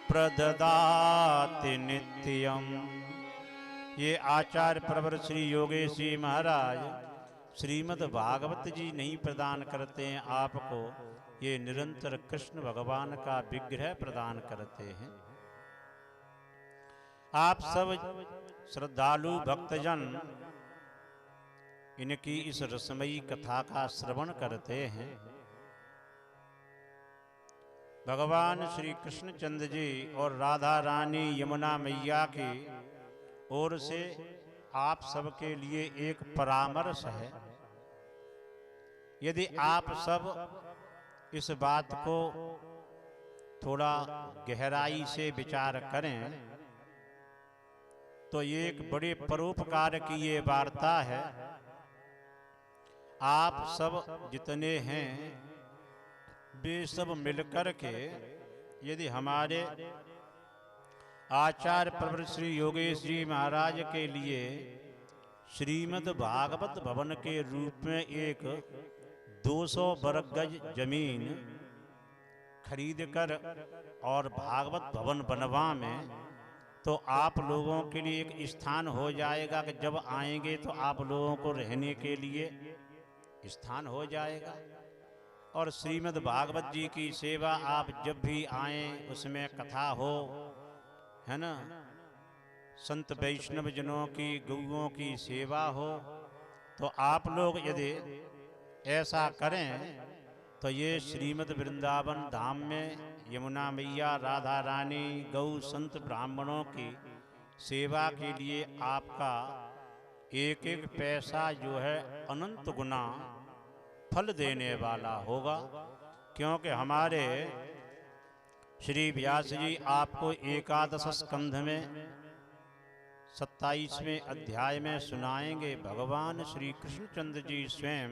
प्रददाति नित्यम्। ये आचार्य प्रवर श्री योगेश जी महाराज श्रीमद् भागवत जी नहीं प्रदान करते हैं आपको, ये निरंतर कृष्ण भगवान का विग्रह प्रदान करते हैं। आप सब श्रद्धालु भक्तजन इनकी इस रसमयी कथा का श्रवण करते हैं। भगवान श्री कृष्णचंद्र जी और राधा रानी यमुना मैया की ओर से आप सबके लिए एक परामर्श है। यदि आप सब इस बात को थोड़ा गहराई से विचार करें तो ये एक बड़े परोपकार की ये वार्ता है। आप सब जितने हैं वे सब मिलकर के यदि हमारे आचार्य प्रवर श्री योगेश जी महाराज के लिए श्रीमद् भागवत भवन के रूप में एक 200 वर्ग गज जमीन खरीद कर और भागवत भवन बनवा में तो आप लोगों के लिए एक स्थान हो जाएगा कि जब आएंगे तो आप लोगों को रहने के लिए स्थान हो जाएगा। और श्रीमद् भागवत जी की सेवा आप जब भी आएं उसमें कथा हो, है ना, संत वैष्णव जनों की गौओं की सेवा हो, तो आप लोग यदि ऐसा करें तो ये श्रीमद् वृंदावन धाम में यमुना मैया राधा रानी गौ संत ब्राह्मणों की सेवा के लिए आपका एक एक पैसा जो है अनंत गुना फल देने वाला होगा। क्योंकि हमारे श्री व्यास जी आपको एकादश स्कंध में 27वें अध्याय में सुनाएंगे। भगवान श्री कृष्णचंद्र जी स्वयं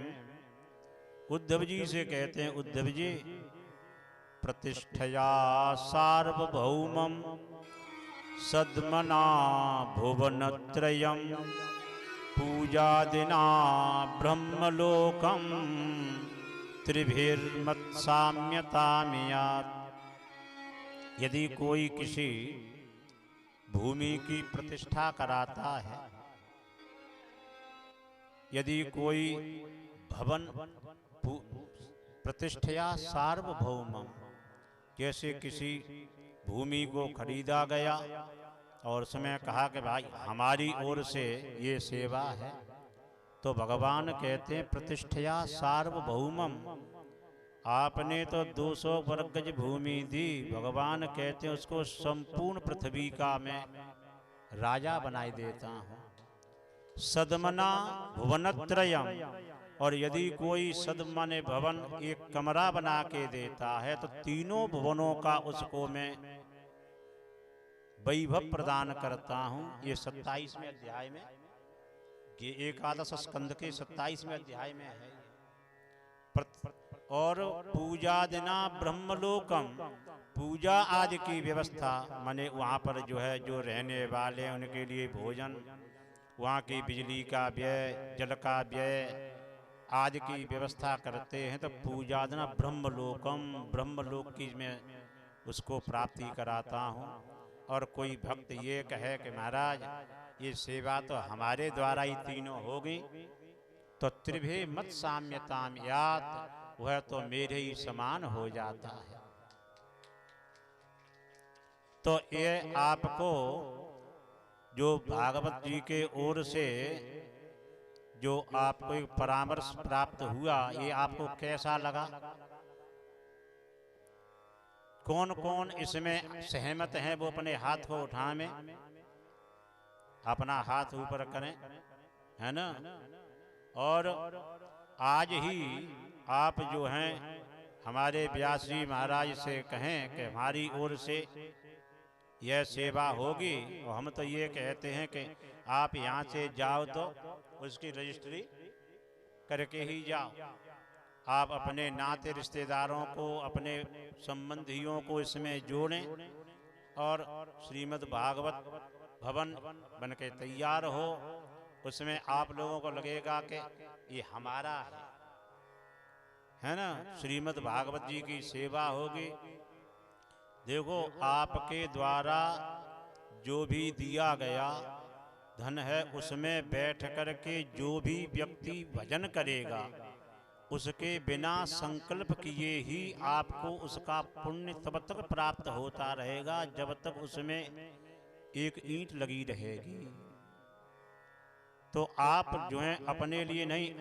उद्धव जी से कहते हैं, उद्धव जी प्रतिष्ठया सार्वभौमं सद्मना भुवनत्रयम् पूजादिना ब्रह्मलोकं त्रिभिर्मत्साम्यतामियात्। यदि कोई किसी भूमि की प्रतिष्ठा कराता है, यदि कोई भवन प्रतिष्ठया सार्वभौमम, जैसे किसी भूमि को खरीदा गया और उसमें कहा कि भाई हमारी ओर से ये सेवा है, तो भगवान कहते हैं प्रतिष्ठया सार्वभौमम, आपने तो 200 वर्ग गज भूमि दी, भगवान कहते हैं उसको संपूर्ण पृथ्वी का मैं राजा बनाई देता हूँ। सदमना भुवनत्रयम, और यदि कोई सदमने भवन एक कमरा बना के देता है तो तीनों भुवनों का उसको मैं वैभव प्रदान करता हूँ। ये 27वें अध्याय में, ये एकादश स्कंद के 27वें अध्याय में है। और पूजा दिना ब्रह्मलोकम, पूजा आदि की व्यवस्था माने वहाँ पर जो है जो रहने वाले हैं उनके लिए भोजन, वहाँ की बिजली का व्यय, जल का व्यय आदि की व्यवस्था करते हैं। तो पूजा दिना ब्रह्मलोकम, ब्रह्मलोक की मैं उसको प्राप्ति कराता हूँ। और कोई भक्त ये कहे कि महाराज ये सेवा तो हमारे द्वारा ही तीनों होगी, तो त्रिभे मत साम्यताम यात, वह तो मेरे ही समान हो जाता है। तो ये आपको जो भागवत जी के ओर से जो आपको एक परामर्श प्राप्त हुआ, ये आपको कैसा लगा? कौन कौन इसमें सहमत हैं वो अपने हाथ को उठा में अपना हाथ ऊपर करें, है ना। और आज ही आप जो हैं हमारे व्यास जी महाराज से कहें कि हमारी ओर से यह सेवा होगी, और हम तो ये कहते हैं कि आप यहाँ से जाओ तो उसकी रजिस्ट्री करके ही जाओ। आप अपने नाते रिश्तेदारों को, अपने संबंधियों को इसमें जोड़ें और श्रीमद् भागवत भवन बन के तैयार हो। उसमें आप लोगों को लगेगा कि ये हमारा है ना, श्रीमद् भागवत जी की सेवा होगी। देखो आपके द्वारा जो भी दिया गया धन है उसमें बैठ कर के जो भी व्यक्ति भजन करेगा उसके बिना संकल्प किए ही आपको उसका पुण्य तब तक प्राप्त होता रहेगा जब तक उसमें एक ईंट लगी रहेगी। तो आप जो हैं अपने लिए नहीं,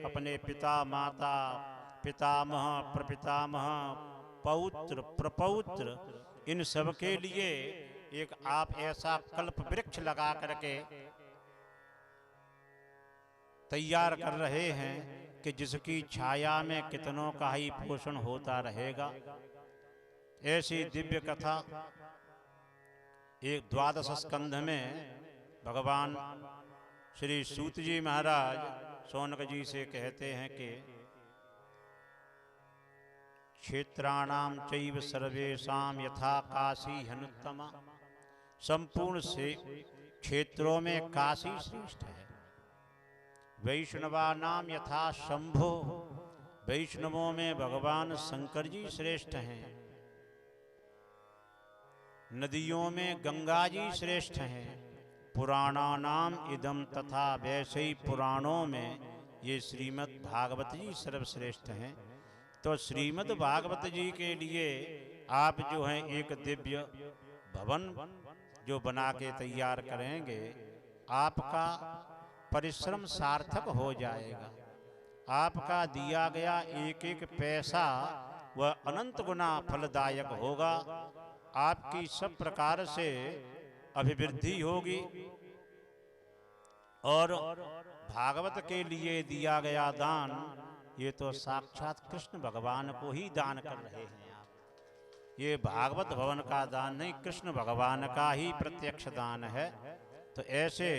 अपने पिता माता पितामह प्रपितामह पौत्र प्रपौत्र इन सब के लिए एक आप ऐसा कल्प वृक्ष लगा करके तैयार कर रहे हैं कि जिसकी छाया में कितनों का ही पोषण होता रहेगा। ऐसी दिव्य कथा एक 12 स्कंध में भगवान श्री सूत जी महाराज शौनक जी से कहते हैं कि क्षेत्राणाम चैव सर्वेषाम यथा काशी हनुत्तमा, संपूर्ण से क्षेत्रों में काशी श्रेष्ठ है। वैष्णवानाम यथा शंभो, वैष्णवों में भगवान शंकर जी श्रेष्ठ हैं। नदियों में गंगा जी श्रेष्ठ हैं। पुराणानाम इदम, तथा वैसे ही पुराणों में ये श्रीमद् भागवत जी सर्वश्रेष्ठ हैं। तो श्रीमद् भागवत जी के लिए आप जो हैं एक दिव्य भवन जो बना के तैयार करेंगे, आपका परिश्रम सार्थक हो जाएगा। आपका दिया गया एक एक पैसा वह अनंत गुना फलदायक होगा। आपकी सब प्रकार से अभिवृद्धि होगी और भागवत के लिए दिया गया दान, ये तो साक्षात कृष्ण भगवान को ही दान कर रहे हैं आप। ये भागवत भवन का दान नहीं, कृष्ण भगवान का ही प्रत्यक्ष दान है। तो ऐसे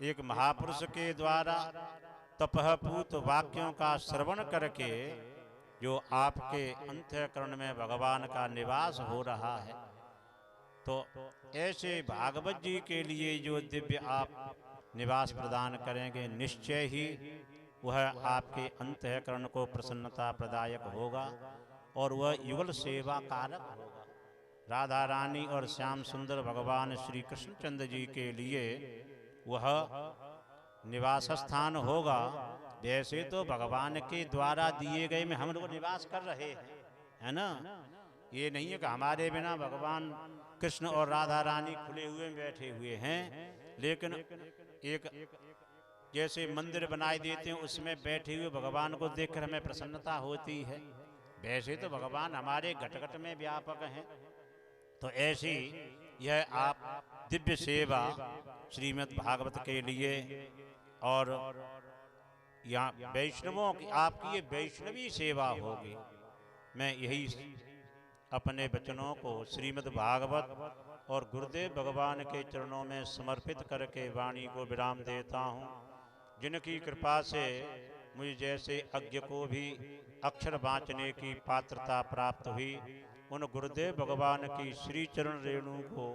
एक महापुरुष के द्वारा तपःपूत वाक्यों का श्रवण करके जो आपके अंतःकरण में भगवान का निवास हो रहा है, तो ऐसे भागवत जी के लिए जो दिव्य आप निवास प्रदान करेंगे, निश्चय ही वह आपके अंतःकरण को प्रसन्नता प्रदायक होगा और वह युगल सेवा कारक होगा। राधा रानी और श्याम सुंदर भगवान श्री कृष्णचंद्र जी के लिए वह निवास स्थान होगा। जैसे तो भगवान के द्वारा दिए गए में हम लोग निवास कर रहे हैं, है ना। ये नहीं है कि हमारे बिना भगवान कृष्ण और राधा रानी खुले हुए बैठे हुए हैं, लेकिन एक जैसे मंदिर बनाए देते हैं उसमें बैठे हुए भगवान को देखकर हमें प्रसन्नता होती है, वैसे तो भगवान हमारे घट घट में व्यापक हैं। तो ऐसी यह आप दिव्य सेवा श्रीमद् भागवत के लिए और यहाँ वैष्णवों की आपकी ये वैष्णवी सेवा होगी। मैं यही अपने वचनों को श्रीमद् भागवत और गुरुदेव भगवान के चरणों में समर्पित करके वाणी को विराम देता हूँ। जिनकी कृपा से मुझे जैसे अज्ञ को भी अक्षर वांचने की पात्रता प्राप्त हुई, उन गुरुदेव भगवान की श्री चरण रेणु को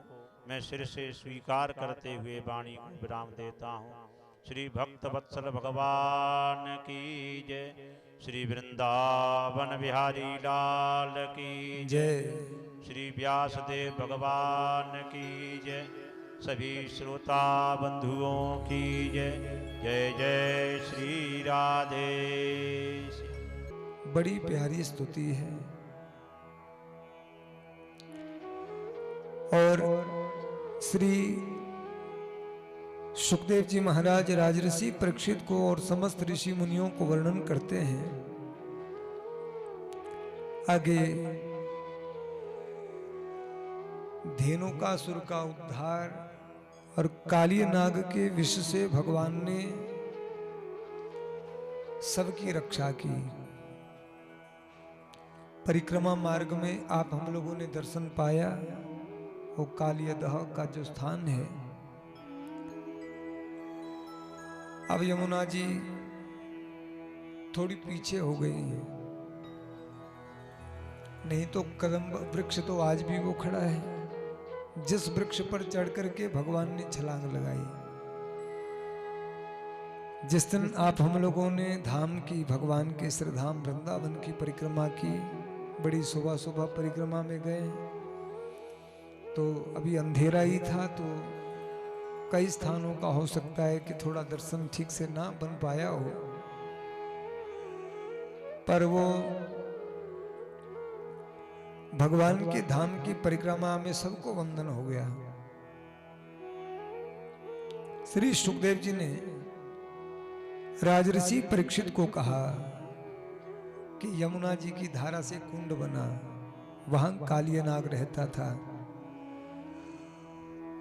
मैं सिर से स्वीकार करते हुए वाणी को विराम देता हूँ। श्री भक्त वत्सल भगवान की जय। श्री वृंदावन बिहारी लाल की जय। श्री व्यासदेव भगवान की जय। सभी श्रोता बंधुओं की जय। जय जय श्री राधे। बड़ी प्यारी स्तुति है और श्री सुखदेव जी महाराज राजऋषि परीक्षित को और समस्त ऋषि मुनियों को वर्णन करते हैं। आगे धेनुकासुर का उद्धार और काली नाग के विष से भगवान ने सबकी रक्षा की। परिक्रमा मार्ग में आप हम लोगों ने दर्शन पाया, वो कालियदह का जो स्थान है। अब यमुना जी थोड़ी पीछे हो गई हैं, नहीं तो कदम वृक्ष तो आज भी वो खड़ा है जिस वृक्ष पर चढ़ करके भगवान ने छलांग लगाई। जिस दिन आप हम लोगों ने धाम की, भगवान के श्रीधाम वृंदावन की परिक्रमा की, बड़ी सुबह सुबह परिक्रमा में गए, तो अभी अंधेरा ही था, तो कई स्थानों का हो सकता है कि थोड़ा दर्शन ठीक से ना बन पाया हो। पर वो भगवान के धाम की परिक्रमा में सबको वंदन हो गया। श्री सुखदेव जी ने राजऋषि परीक्षित को कहा कि यमुना जी की धारा से कुंड बना, वहां कालिया नाग रहता था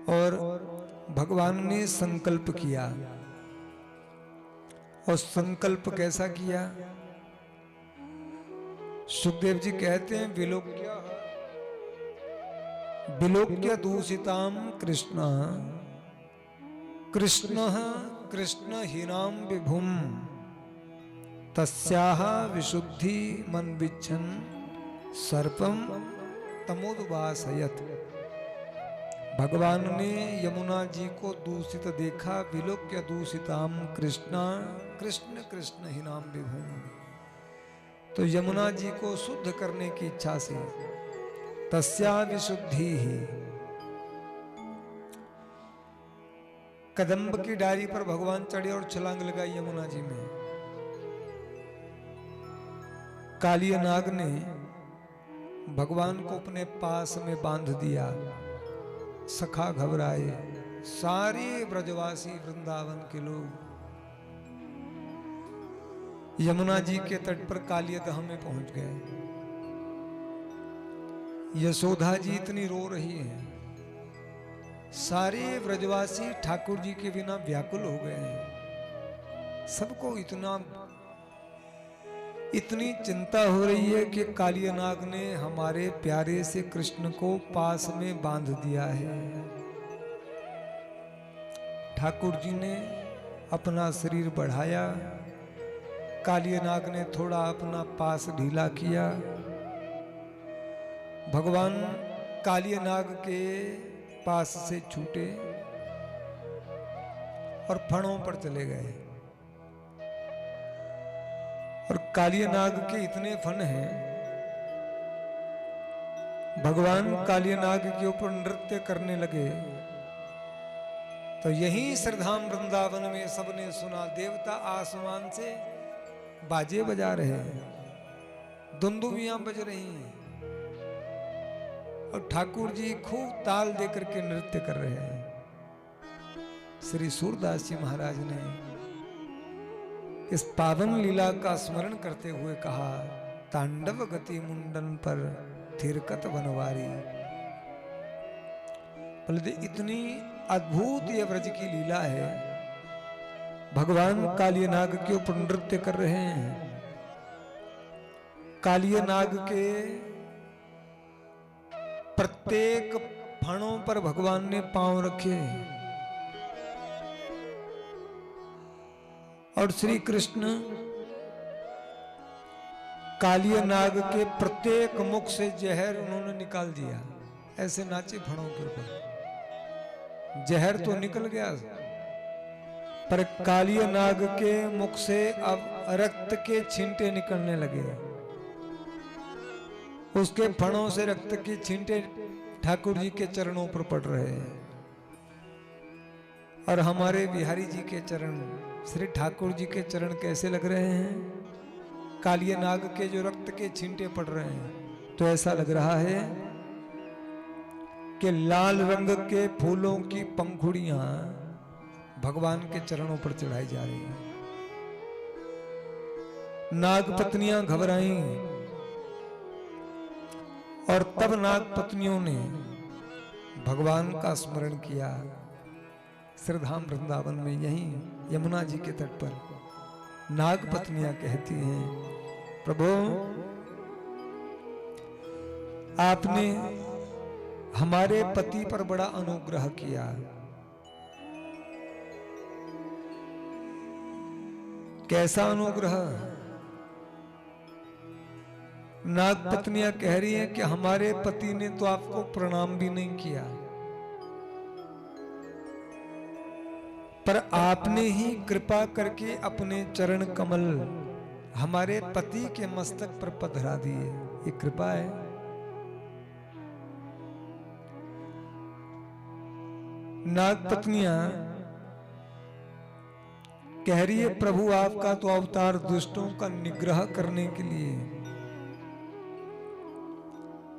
और भगवान ने संकल्प किया। और संकल्प कैसा किया? सुखदेव जी कहते हैं विलोक्य दूषिताम कृष्ण कृष्ण कृष्ण हीनाम विभुम तस्याह विशुद्धि मन विच्छन सर्पम तमोदुवासयत। भगवान ने यमुना जी को दूषित देखा। विलोक्य दूषिताम कृष्ण कृष्ण कृष्ण हीनाम विभुम, तो यमुना जी को शुद्ध करने की इच्छा से तस्या विशुद्धि ही, कदम्ब की डाली पर भगवान चढ़े और छलांग लगाई यमुना जी में। कालिया नाग ने भगवान को अपने पास में बांध दिया। सखा घबराए, सारे ब्रजवासी वृंदावन के लोग यमुना जी के तट पर कालिया दह में पहुंच गए। यशोदा जी इतनी रो रही हैं, सारे ब्रजवासी ठाकुर जी के बिना व्याकुल हो गए हैं। सबको इतनी चिंता हो रही है कि कालिया नाग ने हमारे प्यारे से कृष्ण को पास में बांध दिया है। ठाकुर जी ने अपना शरीर बढ़ाया, कालिया नाग ने थोड़ा अपना पास ढीला किया। भगवान कालिया नाग के पास से छूटे और फणों पर चले गए। और कालिया नाग के इतने फन हैं, भगवान कालिया नाग के ऊपर नृत्य करने लगे तो यही श्रद्धाम वृंदावन में सबने सुना। देवता आसमान से बाजे बजा रहे हैं, दुंदुभियां बज रही हैं और ठाकुर जी खूब ताल देकर के नृत्य कर रहे हैं। श्री सूरदास जी महाराज ने इस पावन लीला का स्मरण करते हुए कहा, तांडव गति मुंडन पर थिरकत बनवारी। बोले इतनी अद्भुत ये व्रज की लीला है। भगवान कालिया नाग के ऊपर नृत्य कर रहे हैं। कालिया नाग के प्रत्येक फणों पर भगवान ने पांव रखे और श्री कृष्ण कालिया नाग के प्रत्येक मुख से जहर उन्होंने निकाल दिया। ऐसे नाचे फणों के ऊपर। जहर तो निकल गया पर कालिया नाग के मुख से अब रक्त के छींटे निकलने लगे। उसके फणों से रक्त के छींटे ठाकुर जी के चरणों पर पड़ रहे हैं। और हमारे बिहारी जी के चरण, श्री ठाकुर जी के चरण कैसे लग रहे हैं? कालिया नाग के जो रक्त के छींटे पड़ रहे हैं, तो ऐसा लग रहा है कि लाल रंग के फूलों की पंखुड़ियां भगवान के चरणों पर चढ़ाई जा रही हैं। नाग पत्नियां घबराईं और तब नाग पत्नियों ने भगवान का स्मरण किया। श्रीधाम वृंदावन में यहीं यमुना जी के तट पर नाग पत्नियां कहती हैं, प्रभु आपने हमारे पति पर बड़ा अनुग्रह किया। कैसा अनुग्रह? नाग पत्नियां कह रही हैं कि हमारे पति ने तो आपको प्रणाम भी नहीं किया, पर आपने ही कृपा करके अपने चरण कमल हमारे पति के मस्तक पर पधरा दिए। ये कृपा है। नाग पत्नियां कह रही है प्रभु आपका तो अवतार दुष्टों का निग्रह करने के लिए,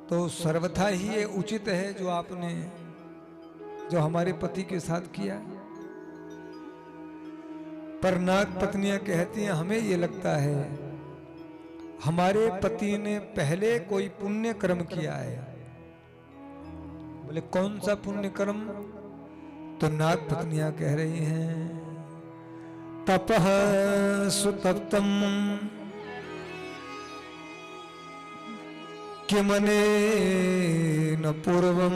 तो सर्वथा ही ये उचित है जो आपने जो हमारे पति के साथ किया। पर नाग पत्नियां कहती हैं हमें ये लगता है हमारे पति ने पहले कोई पुण्य कर्म किया है। बोले कौन सा पुण्य कर्म? तो नाग पत्नियां कह रही हैं तपः सुतप्तम किमनेन पूर्वम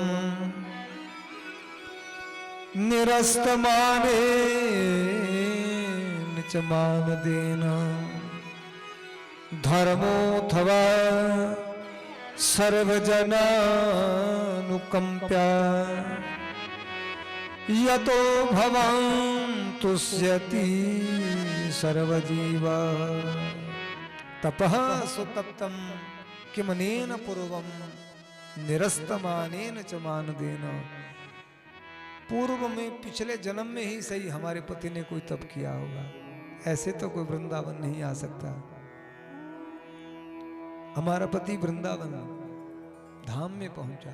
निरस्तमाने च मानदेन धर्मोऽथवा सर्वजनानुकंप्या यतो भवान् तुष्यति सर्वजीवा। तपः सुतप्तम् किमनेन पूर्वम निरस्तमानेन च मानदेन। पूर्व में पिछले जन्म में ही सही हमारे पति ने कोई तप किया होगा, ऐसे तो कोई वृंदावन नहीं आ सकता। हमारा पति वृंदावन धाम में पहुंचा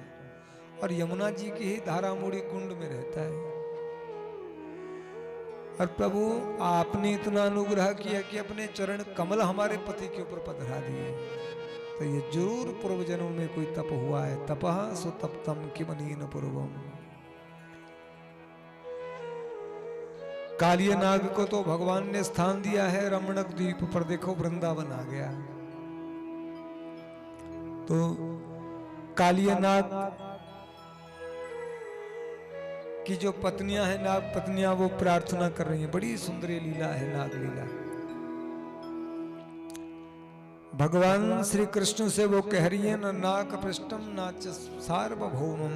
और यमुना जी की ही धारामूढ़ी कुंड में रहता है। और प्रभु आपने इतना अनुग्रह किया कि अपने चरण कमल हमारे पति के ऊपर पधरा दिए, तो ये जरूर पूर्व जन्म में कोई तप हुआ है। तपः सुतप्तम किमनेन पूर्वम। कालिय नाग को तो भगवान ने स्थान दिया है रमणक द्वीप पर, देखो वृंदावन आ गया। तो कालिय नाग की जो पत्नियां हैं, नाग पत्नियां, वो प्रार्थना कर रही हैं। बड़ी सुंदर लीला है नाग लीला। भगवान श्री कृष्ण से वो कह रही है न नाक पृष्ठम न च सार्वभौमम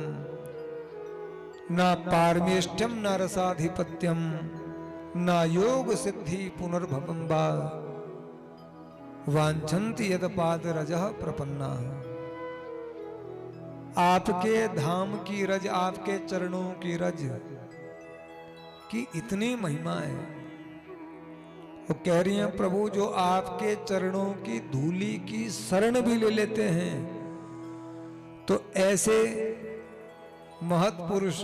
न पारमेष्ठ्यम न रसाधिपत्यम न योग सिद्धि पुनर्भवम वा वांछन्ति यद पाद रजः प्रपन्ना। आपके धाम की रज, आपके चरणों की रज की इतनी महिमा है। वो कह रही हैं प्रभु जो आपके चरणों की धूली की शरण भी ले लेते हैं, तो ऐसे महत् पुरुष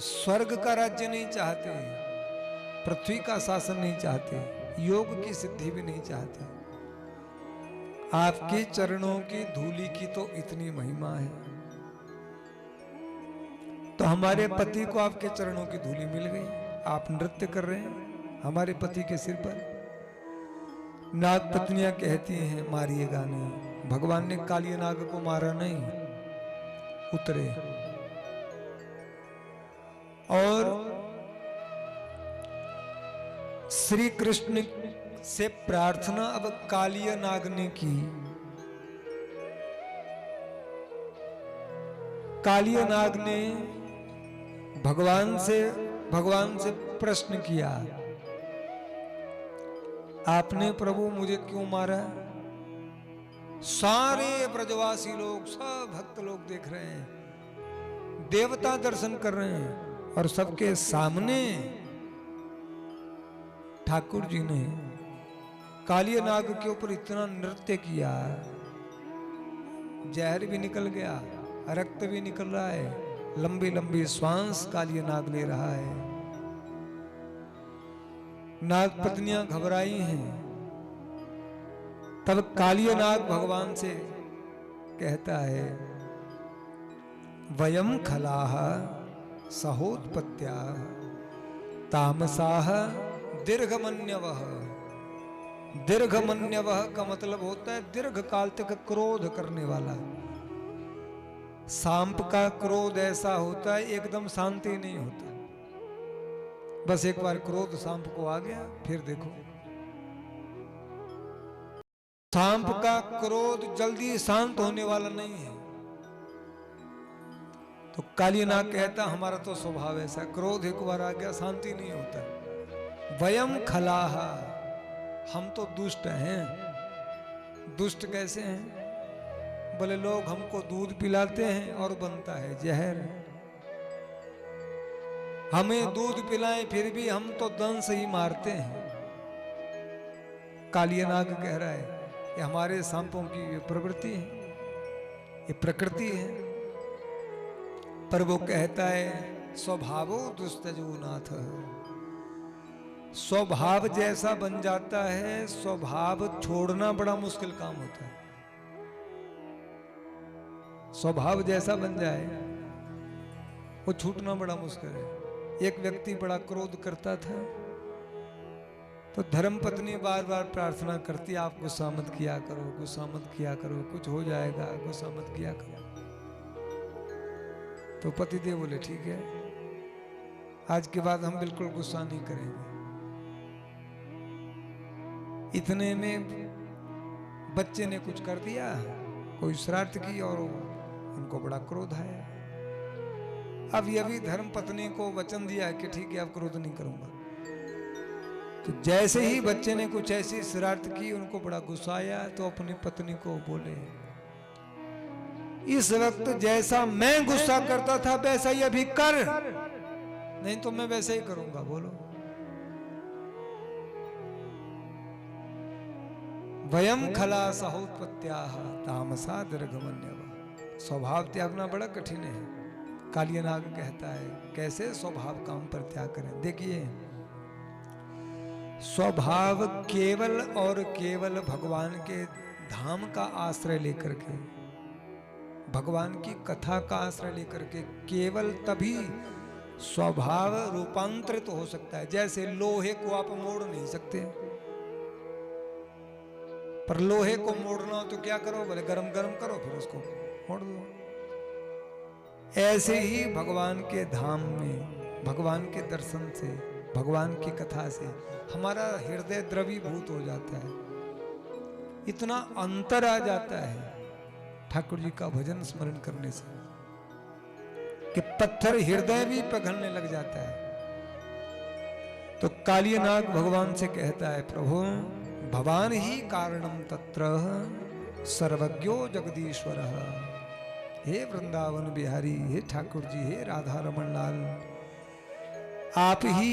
स्वर्ग का राज्य नहीं चाहते, पृथ्वी का शासन नहीं चाहते, योग की सिद्धि भी नहीं चाहते। आपके चरणों की धूली की तो इतनी महिमा है। तो हमारे पति को आपके चरणों की धूली मिल गई, आप नृत्य कर रहे हैं हमारे पति के सिर पर। नाग पत्नियां कहती हैं मारिएगा नहीं। भगवान ने कालिय नाग को मारा नहीं, उतरे। और श्री कृष्ण से प्रार्थना अब कालिय नाग ने की। कालिय नाग ने भगवान से प्रश्न किया, आपने प्रभु मुझे क्यों मारा? सारे ब्रजवासी लोग, सब भक्त लोग देख रहे हैं, देवता दर्शन कर रहे हैं, और सबके सामने ठाकुर जी ने कालिय नाग के ऊपर इतना नृत्य किया, जहर भी निकल गया, रक्त भी निकल रहा है, लंबी लंबी श्वास कालिय नाग ले रहा है। नाग पत्नियां घबराई हैं। तब कालिय नाग भगवान से कहता है वयम खलाह सहोत्पत्त्या तामसाह दीर्घमन्यवः। दीर्घमन्यवः का मतलब होता है दीर्घ काल तक क्रोध करने वाला। सांप का क्रोध ऐसा होता है एकदम शांति नहीं होता, बस एक बार क्रोध सांप को आ गया फिर देखो। सांप का क्रोध जल्दी शांत होने वाला नहीं है। तो कालिय नाग कहता हमारा तो स्वभाव ऐसा, क्रोध एक बार आ गया शांति नहीं होता। वयम खलाह, हम तो दुष्ट हैं। दुष्ट कैसे हैं? बोले लोग हमको दूध पिलाते हैं और बनता है जहर। हमें दूध पिलाएं फिर भी हम तो दंश ही मारते हैं। कालियानाग कह रहा है ये हमारे सांपों की ये प्रवृत्ति है, ये प्रकृति है। पर वो कहता है स्वभावो दुस्तजो नाथ, स्वभाव जैसा बन जाता है, स्वभाव छोड़ना बड़ा मुश्किल काम होता है। स्वभाव जैसा बन जाए वो छूटना बड़ा मुश्किल है। एक व्यक्ति बड़ा क्रोध करता था तो धर्म पत्नी बार बार प्रार्थना करती, आप गुस्सा मत किया करो, गुस्सा मत किया करो, कुछ हो जाएगा, गुस्सा मत किया करो। तो पतिदेव बोले ठीक है, आज के बाद हम बिल्कुल गुस्सा नहीं करेंगे। इतने में बच्चे ने कुछ कर दिया, कोई शरारत की और उनको बड़ा क्रोध आया। अब ये भी धर्म पत्नी को वचन दिया कि ठीक है अब क्रोध नहीं करूंगा। तो जैसे ही बच्चे ने कुछ ऐसी शरारत की, उनको बड़ा गुस्सा आया, तो अपनी पत्नी को बोले इस वक्त जैसा मैं गुस्सा करता था वैसा ही अभी कर, नहीं तो मैं वैसे ही करूंगा। बोलो वयम खला सहोत्पत्त्याः तामसा दीर्घमन्यः। स्वभाव त्यागना बड़ा कठिन है। कालियानाग कहता है कैसे स्वभाव काम पर त्याग करें। देखिए स्वभाव केवल और केवल भगवान के धाम का आश्रय लेकर के, भगवान की कथा का आश्रय लेकर के केवल तभी स्वभाव रूपांतरित हो सकता है। जैसे लोहे को आप मोड़ नहीं सकते, पर लोहे को मोड़ना हो तो क्या करो, बोले गरम गरम करो फिर उसको मोड़ दो। ऐसे ही भगवान के धाम में, भगवान के दर्शन से, भगवान की कथा से हमारा हृदय द्रवीभूत हो जाता है। इतना अंतर आ जाता है ठाकुर जी का भजन स्मरण करने से कि पत्थर हृदय भी पिघलने लग जाता है। तो कालियानाग भगवान से कहता है प्रभु भवान ही कारणम तत्र सर्वज्ञो जगदीश्वरः। हे वृंदावन बिहारी, हे ठाकुर जी, हे राधा रमन लाल, आप ही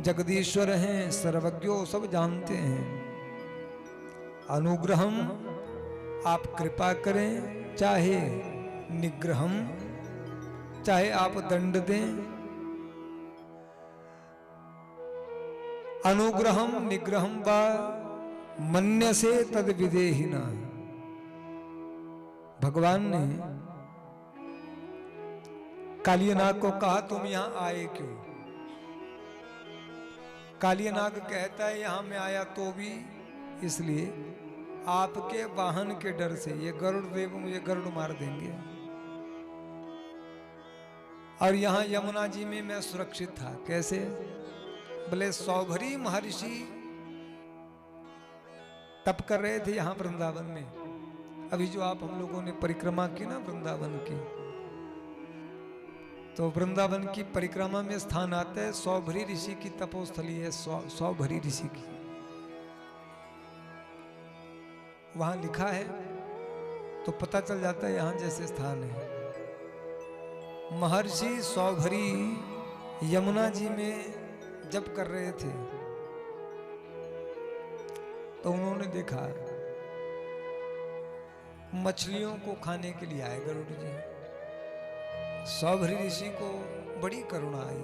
जगदीश्वर हैं, सर्वज्ञो सब जानते हैं। अनुग्रहम आप कृपा करें, चाहे निग्रहम चाहे आप दंड दें। अनुग्रहम निग्रहम वा मन्यसे तद विदेहिना। भगवान ने कालियानाग को कहा तुम यहां आए क्यों। कालियानाग कहता है यहां मैं आया तो भी इसलिए आपके वाहन के डर से, ये गरुड़ देव मुझे गरुड़ मार देंगे, और यहां यमुना जी में मैं सुरक्षित था। कैसे, बोले सौभरी महर्षि तप कर रहे थे यहां वृंदावन में। अभी जो आप हम लोगों ने परिक्रमा की ना वृंदावन की, तो वृंदावन की परिक्रमा में स्थान आता है सौभरी ऋषि की तपोस्थली है, सौभरी ऋषि की। वहां लिखा है तो पता चल जाता है यहां जैसे स्थान है। महर्षि सौभरी यमुना जी में जप कर रहे थे तो उन्होंने देखा मछलियों को खाने के लिए आए गरुड़ जी। सौभरी ऋषि को बड़ी करुणा आई,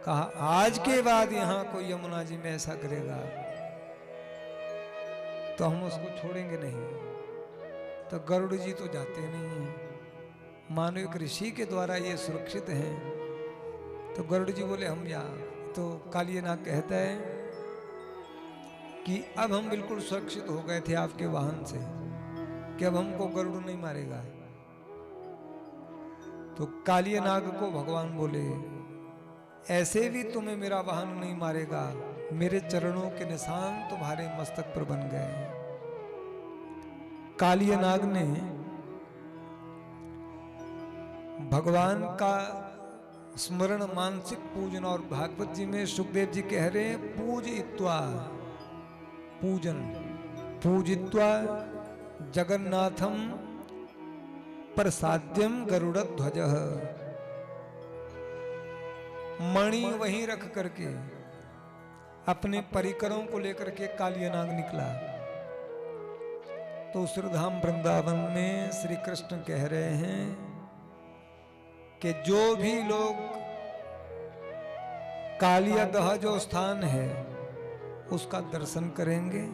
कहा आज के बाद यहां कोई यमुना जी में ऐसा करेगा तो हम उसको छोड़ेंगे नहीं। तो गरुड़ जी तो जाते नहीं हैं, मानो एक ऋषि के द्वारा ये सुरक्षित हैं। तो गरुड़ जी बोले हम यहाँ। तो कालियानाग कहता है कि अब हम बिल्कुल सुरक्षित हो गए थे आपके वाहन से कि अब हमको गरुड़ नहीं मारेगा। तो कालियानाग को भगवान बोले ऐसे भी तुम्हें मेरा वाहन नहीं मारेगा, मेरे चरणों के निशान तुम्हारे मस्तक पर बन गए। कालियानाग ने भगवान का स्मरण, मानसिक पूजन, और भागवत जी में सुखदेव जी कह रहे हैं पूजित्वा, पूजन, पूजित्वा जगन्नाथम प्रसाद्यम गरुड़ ध्वज। मणि वहीं रख करके अपने परिकरों को लेकर के कालियानाग निकला। तो श्रीधाम वृंदावन में श्री कृष्ण कह रहे हैं कि जो भी लोग कालियादह जो स्थान है उसका दर्शन करेंगे,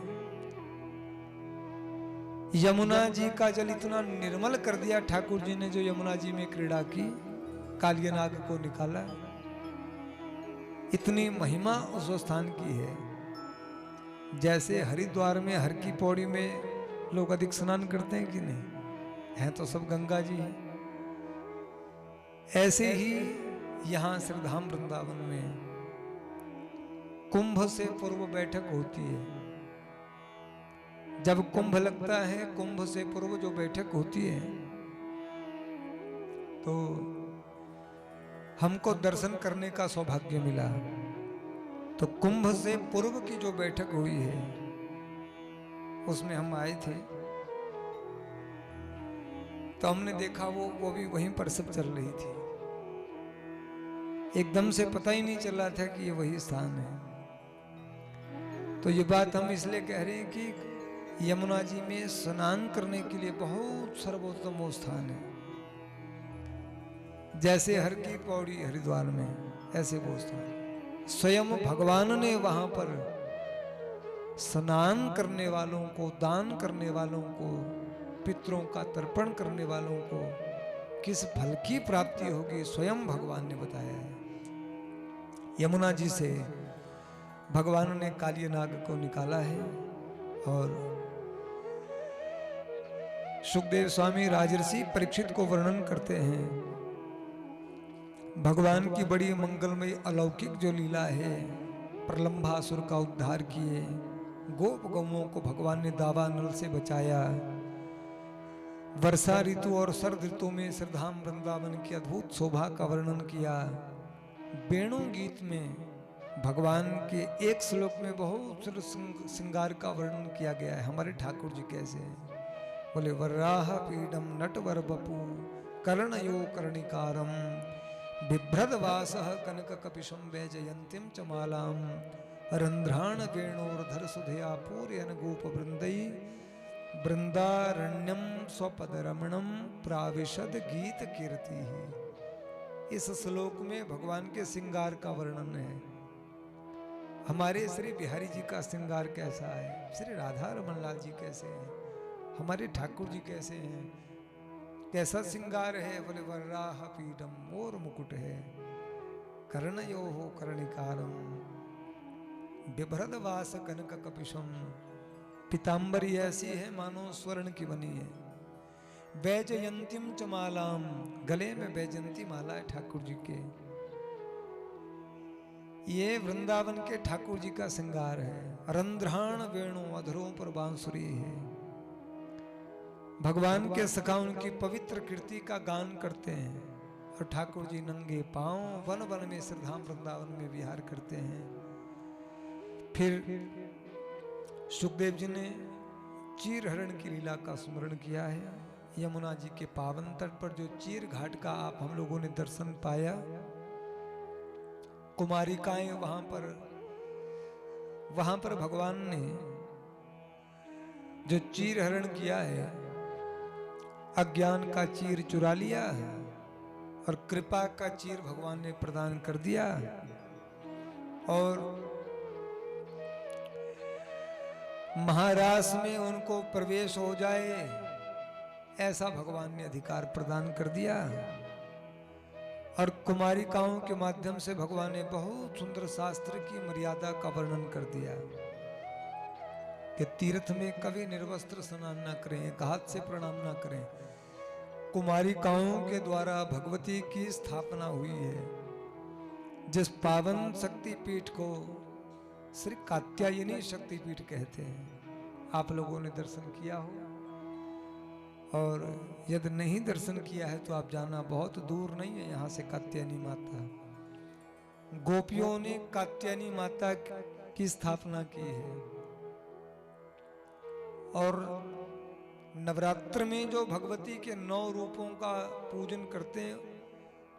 यमुना जी का जल इतना निर्मल कर दिया ठाकुर जी ने, जो यमुना जी में क्रीड़ा की, कालियानाग को निकाला, इतनी महिमा उस स्थान की है। जैसे हरिद्वार में हर की पौड़ी में लोग अधिक स्नान करते हैं कि नहीं, हैं तो सब गंगा जी हैं, ऐसे ही यहां श्रीधाम वृंदावन में कुंभ से पूर्व बैठक होती है। जब कुंभ लगता है, कुंभ से पूर्व जो बैठक होती है, तो हमको दर्शन करने का सौभाग्य मिला। तो कुंभ से पूर्व की जो बैठक हुई है उसमें हम आए थे, तो हमने देखा वो भी वहीं पर सब चल रही थी। एकदम से पता ही नहीं चल रहा था कि ये वही स्थान है। तो ये बात हम इसलिए कह रहे हैं कि यमुना जी में स्नान करने के लिए बहुत सर्वोत्तम वो स्थान है। जैसे हर की पौड़ी हरिद्वार में, ऐसे वो स्थान स्वयं भगवान ने वहां पर स्नान करने वालों को, दान करने वालों को, पितरों का तर्पण करने वालों को किस फल की प्राप्ति होगी, स्वयं भगवान ने बताया है। यमुना जी से भगवान ने कालियानाग को निकाला है। और सुखदेव स्वामी राजर्षि परीक्षित को वर्णन करते हैं, भगवान की बड़ी मंगलमयी अलौकिक जो लीला है, प्रलंबासुर का उद्धार किए, गोप गौओं को भगवान ने दावानल से बचाया, वर्षा ऋतु और शरद ऋतु में श्रीधाम वृंदावन की अद्भुत शोभा का वर्णन किया। वेणु गीत में भगवान के एक श्लोक में बहुत श्रृंगार का वर्णन किया गया है। हमारे ठाकुर जी कैसे हैं, बोले वराह पीडम नटवर बपू कर्णयो कर्णिकारम बिभ्रदवासः कनक कपिशं वैजयन्तीं च मालां रंध्राण वेणोर्धर सुधया पूरयन गोप वृंदई वृंदारण्यम स्वपद रमणम प्राविशद गीत कीर्ति। इस श्लोक में भगवान के श्रृंगार का वर्णन है। हमारे श्री बिहारी जी का श्रृंगार कैसा है, श्री राधा रमन लाल जी कैसे हैं, हमारे ठाकुर जी कैसे हैं, कैसा श्रृंगार है, बोले वराह पीडम मोर मुकुट है, कर्णयो हो कर्णिकारम बिभ्रद वास कनक कपिशम, पीताम्बरी ऐसी है मानो स्वर्ण की बनी है, वैजयंतीम च मालाम, गले में वैजयंती माला है ठाकुर जी के। ये वृंदावन के ठाकुर जी का श्रृंगार है। रंध्राण वेणु, अधरों पर बांसुरी है। भगवान के सखा उनकी पवित्र कीर्ति का गान करते हैं और ठाकुर जी नंगे पांव वन वन में श्रीधाम वृंदावन में विहार करते हैं। फिर सुखदेव जी ने चीर हरण की लीला का स्मरण किया है। यमुना जी के पावन तट पर जो चीर घाट का आप हम लोगों ने दर्शन पाया, कुमारिकाएं वहां पर भगवान ने जो चीर हरण किया है, अज्ञान का चीर चुरा लिया और कृपा का चीर भगवान ने प्रदान कर दिया। और महारास में उनको प्रवेश हो जाए ऐसा भगवान ने अधिकार प्रदान कर दिया। और कुमारिकाओं के माध्यम से भगवान ने बहुत सुंदर शास्त्र की मर्यादा का वर्णन कर दिया कि तीर्थ में कभी निर्वस्त्र स्नान न करें, एक हाथ से प्रणाम न करें। कुमारिकाओं के द्वारा भगवती की स्थापना हुई है। जिस पावन शक्तिपीठ को श्री कात्यायनी शक्तिपीठ कहते हैं, आप लोगों ने दर्शन किया हो, और यदि नहीं दर्शन किया है तो आप जाना, बहुत दूर नहीं है यहाँ से कात्यायनी माता। गोपियों ने कात्यायनी माता की स्थापना की है। और नवरात्र में जो भगवती के 9 रूपों का पूजन करते हैं,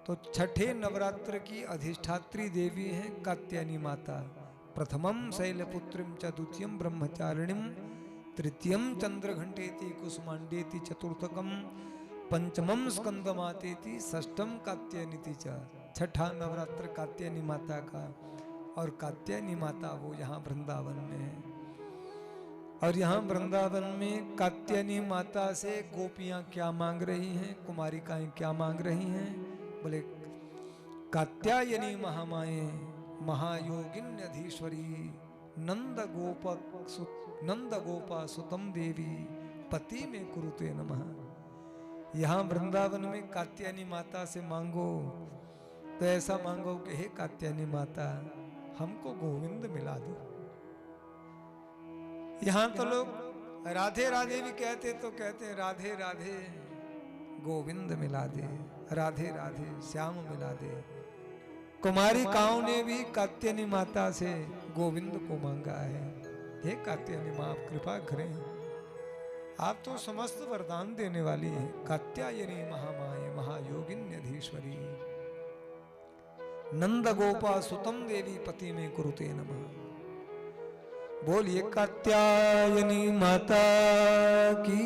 तो छठे नवरात्र की अधिष्ठात्री देवी हैं कात्यायनी माता। प्रथमम शैलपुत्रीम च द्वितीयम ब्रह्मचारिणीम तृतीयम चंद्रघंटेति कुसुमांडेति चतुर्थकम पंचमम स्कंदमातेति षष्ठम कात्यायनीति च। छठा नवरात्र कात्यायनी माता का। और कात्यायनी माता वो यहाँ वृंदावन में है। और यहाँ वृंदावन में कात्यायनी माता से गोपियाँ क्या मांग रही हैं, कुमारिकाएं क्या मांग रही हैं? बोले कात्यायनी महामाए महायोगिन्यधीश्वरी नंद गोपा सुतम देवी पति में कुरुते नमः। यहाँ वृंदावन में कात्यायनी माता से मांगो तो ऐसा मांगो कि हे कात्यायनी माता हमको गोविंद मिला दो। यहाँ तो लोग राधे राधे भी कहते तो कहते हैं राधे राधे गोविंद मिला दे, राधे राधे श्याम मिला दे। कुमारिकाओं ने भी कात्यायनी माता से गोविंद को मांगा है। हे कात्यायनी माँ आप कृपा करें, आप तो समस्त वरदान देने वाली हैं। कात्यायनी महामाये महायोगिन्यधीश्वरी नंद गोपा सुतम देवी पति में कुरुते नमः। बोलिए कात्यायनी माता की।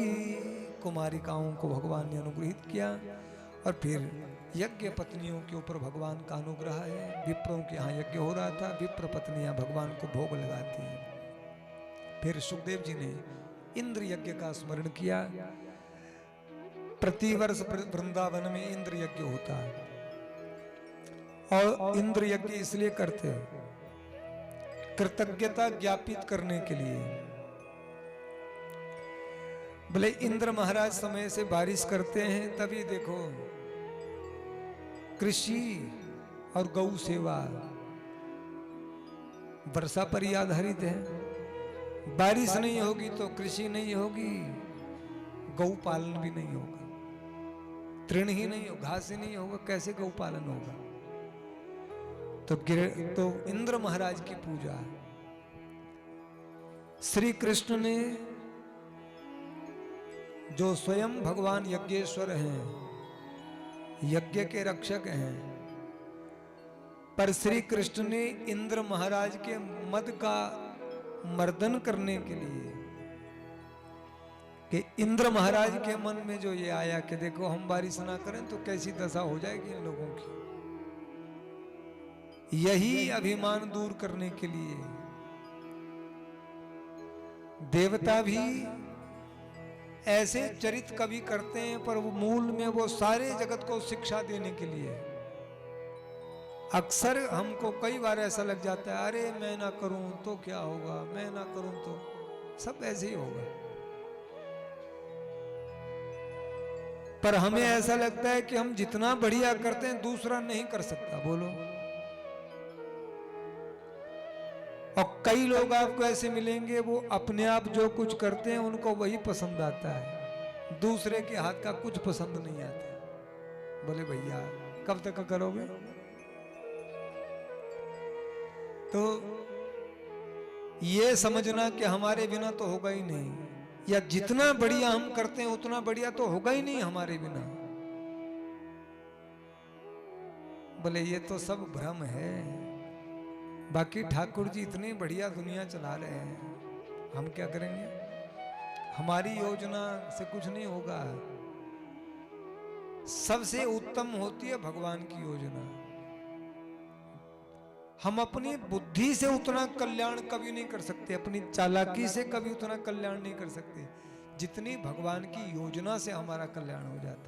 कुमारिकाओं को भगवान ने अनुग्रहित किया और फिर यज्ञ पत्नियों के ऊपर भगवान का अनुग्रह है। विप्रों के यहाँ यज्ञ हो रहा था, विप्र पत्नियां भगवान को भोग लगाती हैं। फिर सुखदेव जी ने इंद्र यज्ञ का स्मरण किया। प्रतिवर्ष वृंदावन में इंद्र यज्ञ होता है और इंद्र यज्ञ इसलिए करते हैं कृतज्ञता ज्ञापित करने के लिए। भले इंद्र महाराज समय से बारिश करते हैं, तभी देखो कृषि और गौ सेवा वर्षा पर ही आधारित है। बारिश नहीं होगी तो कृषि नहीं होगी, गौ पालन भी नहीं होगा, तृण ही नहीं हो, घास ही नहीं होगा, कैसे गौ पालन होगा? तो इंद्र महाराज की पूजा श्री कृष्ण ने, जो स्वयं भगवान यज्ञेश्वर हैं, यज्ञ के रक्षक हैं, पर श्री कृष्ण ने इंद्र महाराज के मद का मर्दन करने के लिए कि इंद्र महाराज के मन में जो ये आया कि देखो हम बारिश ना करें तो कैसी दशा हो जाएगी इन लोगों की, यही अभिमान दूर करने के लिए देवता भी ऐसे चरित कभी करते हैं, पर वो मूल में वो सारे जगत को शिक्षा देने के लिए। अक्सर हमको कई बार ऐसा लग जाता है, अरे मैं ना करूं तो क्या होगा, मैं ना करूं तो सब ऐसे ही होगा। पर हमें ऐसा लगता है कि हम जितना बढ़िया करते हैं दूसरा नहीं कर सकता। बोलो। और कई लोग आपको ऐसे मिलेंगे, वो अपने आप जो कुछ करते हैं उनको वही पसंद आता है, दूसरे के हाथ का कुछ पसंद नहीं आता। बोले भैया कब तक करोगे? तो ये समझना कि हमारे बिना तो होगा ही नहीं, या जितना बढ़िया हम करते हैं उतना बढ़िया तो होगा ही नहीं हमारे बिना। बोले ये तो सब भ्रम है, बाकी ठाकुर जी इतनी बढ़िया दुनिया चला रहे हैं, हम क्या करेंगे? हमारी योजना से कुछ नहीं होगा। सबसे उत्तम होती है भगवान की योजना। हम अपनी बुद्धि से उतना कल्याण कभी नहीं कर सकते, अपनी चालाकी से कभी उतना कल्याण नहीं कर सकते जितनी भगवान की योजना से हमारा कल्याण हो जाता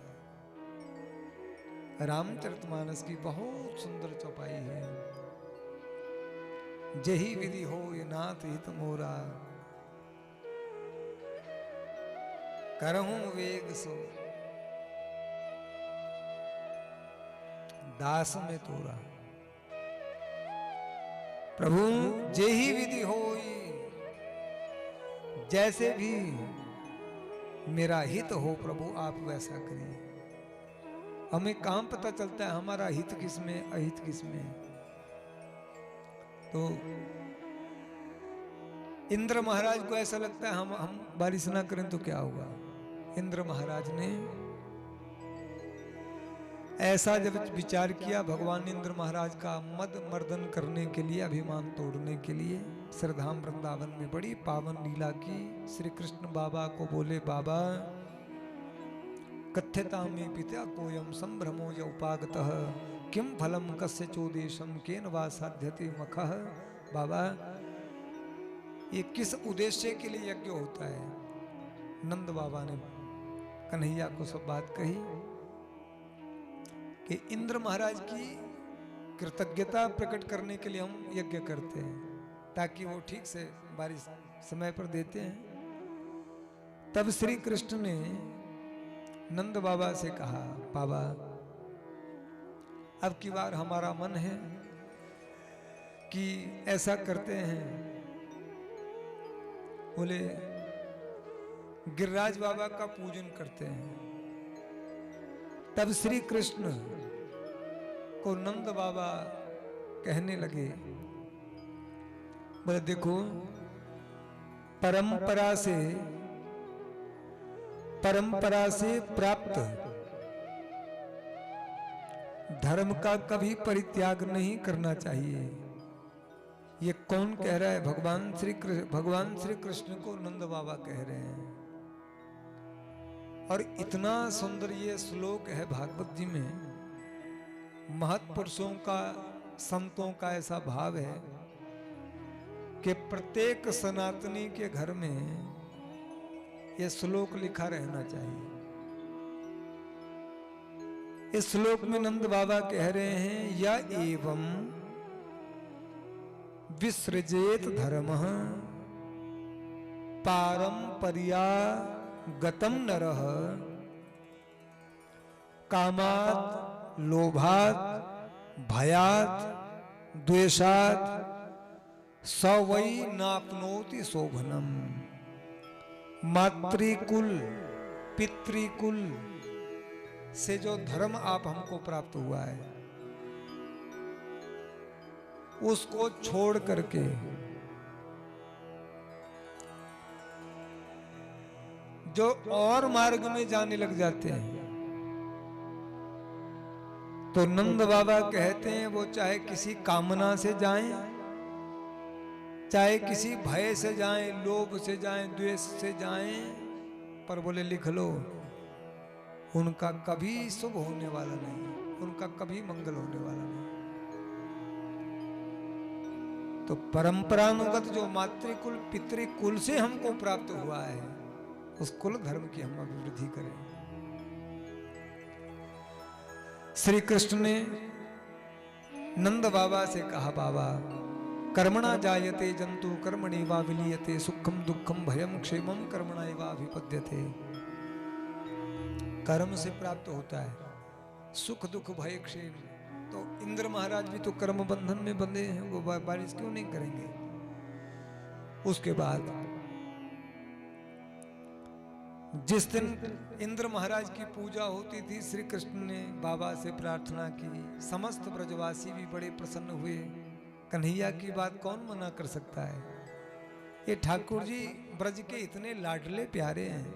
है। रामचरितमानस की बहुत सुंदर चौपाई है। जही विधि हो ये नाथ हित मोरा, करहूं वेग सो दास में तोरा। प्रभु जेही विधि हो, जैसे भी मेरा हित हो प्रभु आप वैसा करिए। हमें कहां पता चलता है हमारा हित किसमें अहित किसमें? तो इंद्र महाराज को ऐसा लगता है हम बारिश ना करें तो क्या होगा। इंद्र महाराज ने ऐसा जब विचार किया भगवान इंद्र महाराज का मद मर्दन करने के लिए, अभिमान तोड़ने के लिए श्रीधाम वृंदावन में बड़ी पावन लीला की। श्री कृष्ण बाबा को बोले, बाबा कथ्यता में पिता कोयम संभ्रमो य उपागतः किम फलम कस्य चोदेशम केन वा साध्यते मखः। बाबा ये किस उद्देश्य के लिए यज्ञ होता है? नंद बाबा ने कन्हैया को सब बात कही कि इंद्र महाराज की कृतज्ञता प्रकट करने के लिए हम यज्ञ करते हैं, ताकि वो ठीक से बारिश समय पर देते हैं। तब श्री कृष्ण ने नंद बाबा से कहा, बाबा अब की बार हमारा मन है कि ऐसा करते हैं। बोले गिरिराज बाबा का पूजन करते हैं। तब श्री कृष्ण को नंद बाबा कहने लगे, बोले देखो परंपरा से प्राप्त धर्म का कभी परित्याग नहीं करना चाहिए। ये कौन कह रहा है? भगवान श्री कृष्ण को नंद बाबा कह रहे हैं। और इतना सुंदर ये श्लोक है भागवत जी में। महत्पुरुषों का, संतों का ऐसा भाव है कि प्रत्येक सनातनी के घर में यह श्लोक लिखा रहना चाहिए। इस श्लोक में नंद बाबा कह रहे हैं, या एवं विसृजेत धर्मः पारंपरिया गतम नरः कामात् लोभात् भयात् द्वेषात् स वै नाप्नोति शोभनम। मातृकुल पितृकुल से जो धर्म आप हमको प्राप्त हुआ है, उसको छोड़ करके जो और मार्ग में जाने लग जाते हैं, तो नंद बाबा कहते हैं वो चाहे किसी कामना से जाएं, चाहे किसी भय से जाएं, लोभ से जाएं, द्वेष से जाएं, पर बोले लिख लो उनका कभी शुभ होने वाला नहीं, उनका कभी मंगल होने वाला नहीं। तो परंपरानुगत जो मातृकुल पितृकुल से हमको प्राप्त हुआ है, उस कुल धर्म की हम अभिवृद्धि करें। श्री कृष्ण ने नंद बाबा से कहा, बाबा कर्मणा जायते जंतु कर्मणि वा विलीयते सुखम दुखम भयम क्षेमम कर्मणा एवा अभिपद्यते। कर्म से प्राप्त होता है सुख दुख भय क्षेम। तो इंद्र महाराज भी तो कर्म बंधन में बंधे हैं, वो बारिश क्यों नहीं करेंगे? उसके बाद जिस दिन इंद्र महाराज की पूजा होती थी, श्री कृष्ण ने बाबा से प्रार्थना की। समस्त ब्रजवासी भी बड़े प्रसन्न हुए। कन्हैया की बात कौन मना कर सकता है? ये ठाकुर जी ब्रज के इतने लाडले प्यारे हैं,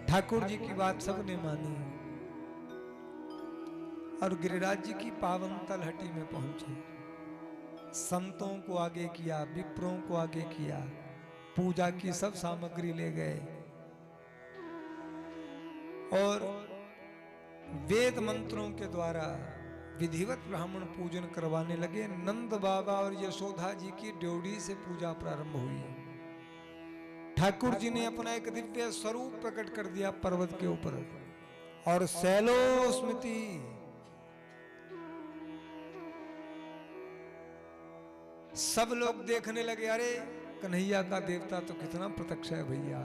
ठाकुर जी की बात सबने मानी और गिरिराज जी की पावन तलहटी में पहुंचे। संतों को आगे किया, विप्रों को आगे किया, पूजा की सब सामग्री ले गए और वेद मंत्रों के द्वारा विधिवत ब्राह्मण पूजन करवाने लगे। नंद बाबा और यशोदा जी की ड्योढ़ी से पूजा प्रारंभ हुई। ठाकुर जी ने अपना एक दिव्य स्वरूप प्रकट कर दिया पर्वत के ऊपर, और शैलो स्मृति सब लोग देखने लगे, अरे कन्हैया का देवता तो कितना प्रत्यक्ष है भैया।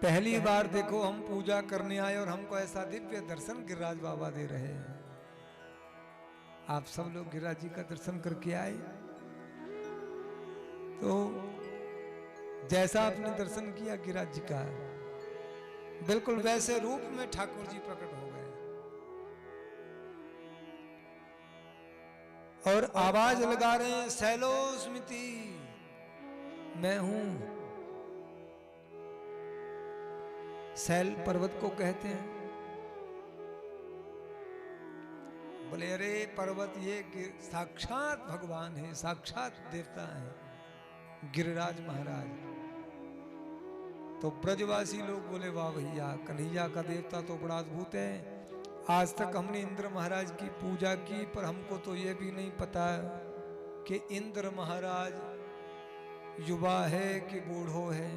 पहली बार देखो हम पूजा करने आए और हमको ऐसा दिव्य दर्शन गिरिराज बाबा दे रहे हैं। आप सब लोग गिरिराज जी का दर्शन करके आए, तो जैसा आपने दर्शन किया गिरिराज जी का, बिल्कुल वैसे रूप में ठाकुर जी प्रकट हो गए और आवाज लगा रहे हैं, शैलो स्मृति मैं हूं। शैल पर्वत को कहते हैं। बोले अरे पर्वत ये साक्षात भगवान है, साक्षात देवता है गिरिराज महाराज। तो ब्रजवासी लोग बोले वाह भैया, कन्हैया का देवता तो बड़ा अद्भुत है। आज तक हमने इंद्र महाराज की पूजा की, पर हमको तो ये भी नहीं पता कि इंद्र महाराज युवा है कि बूढ़ो है,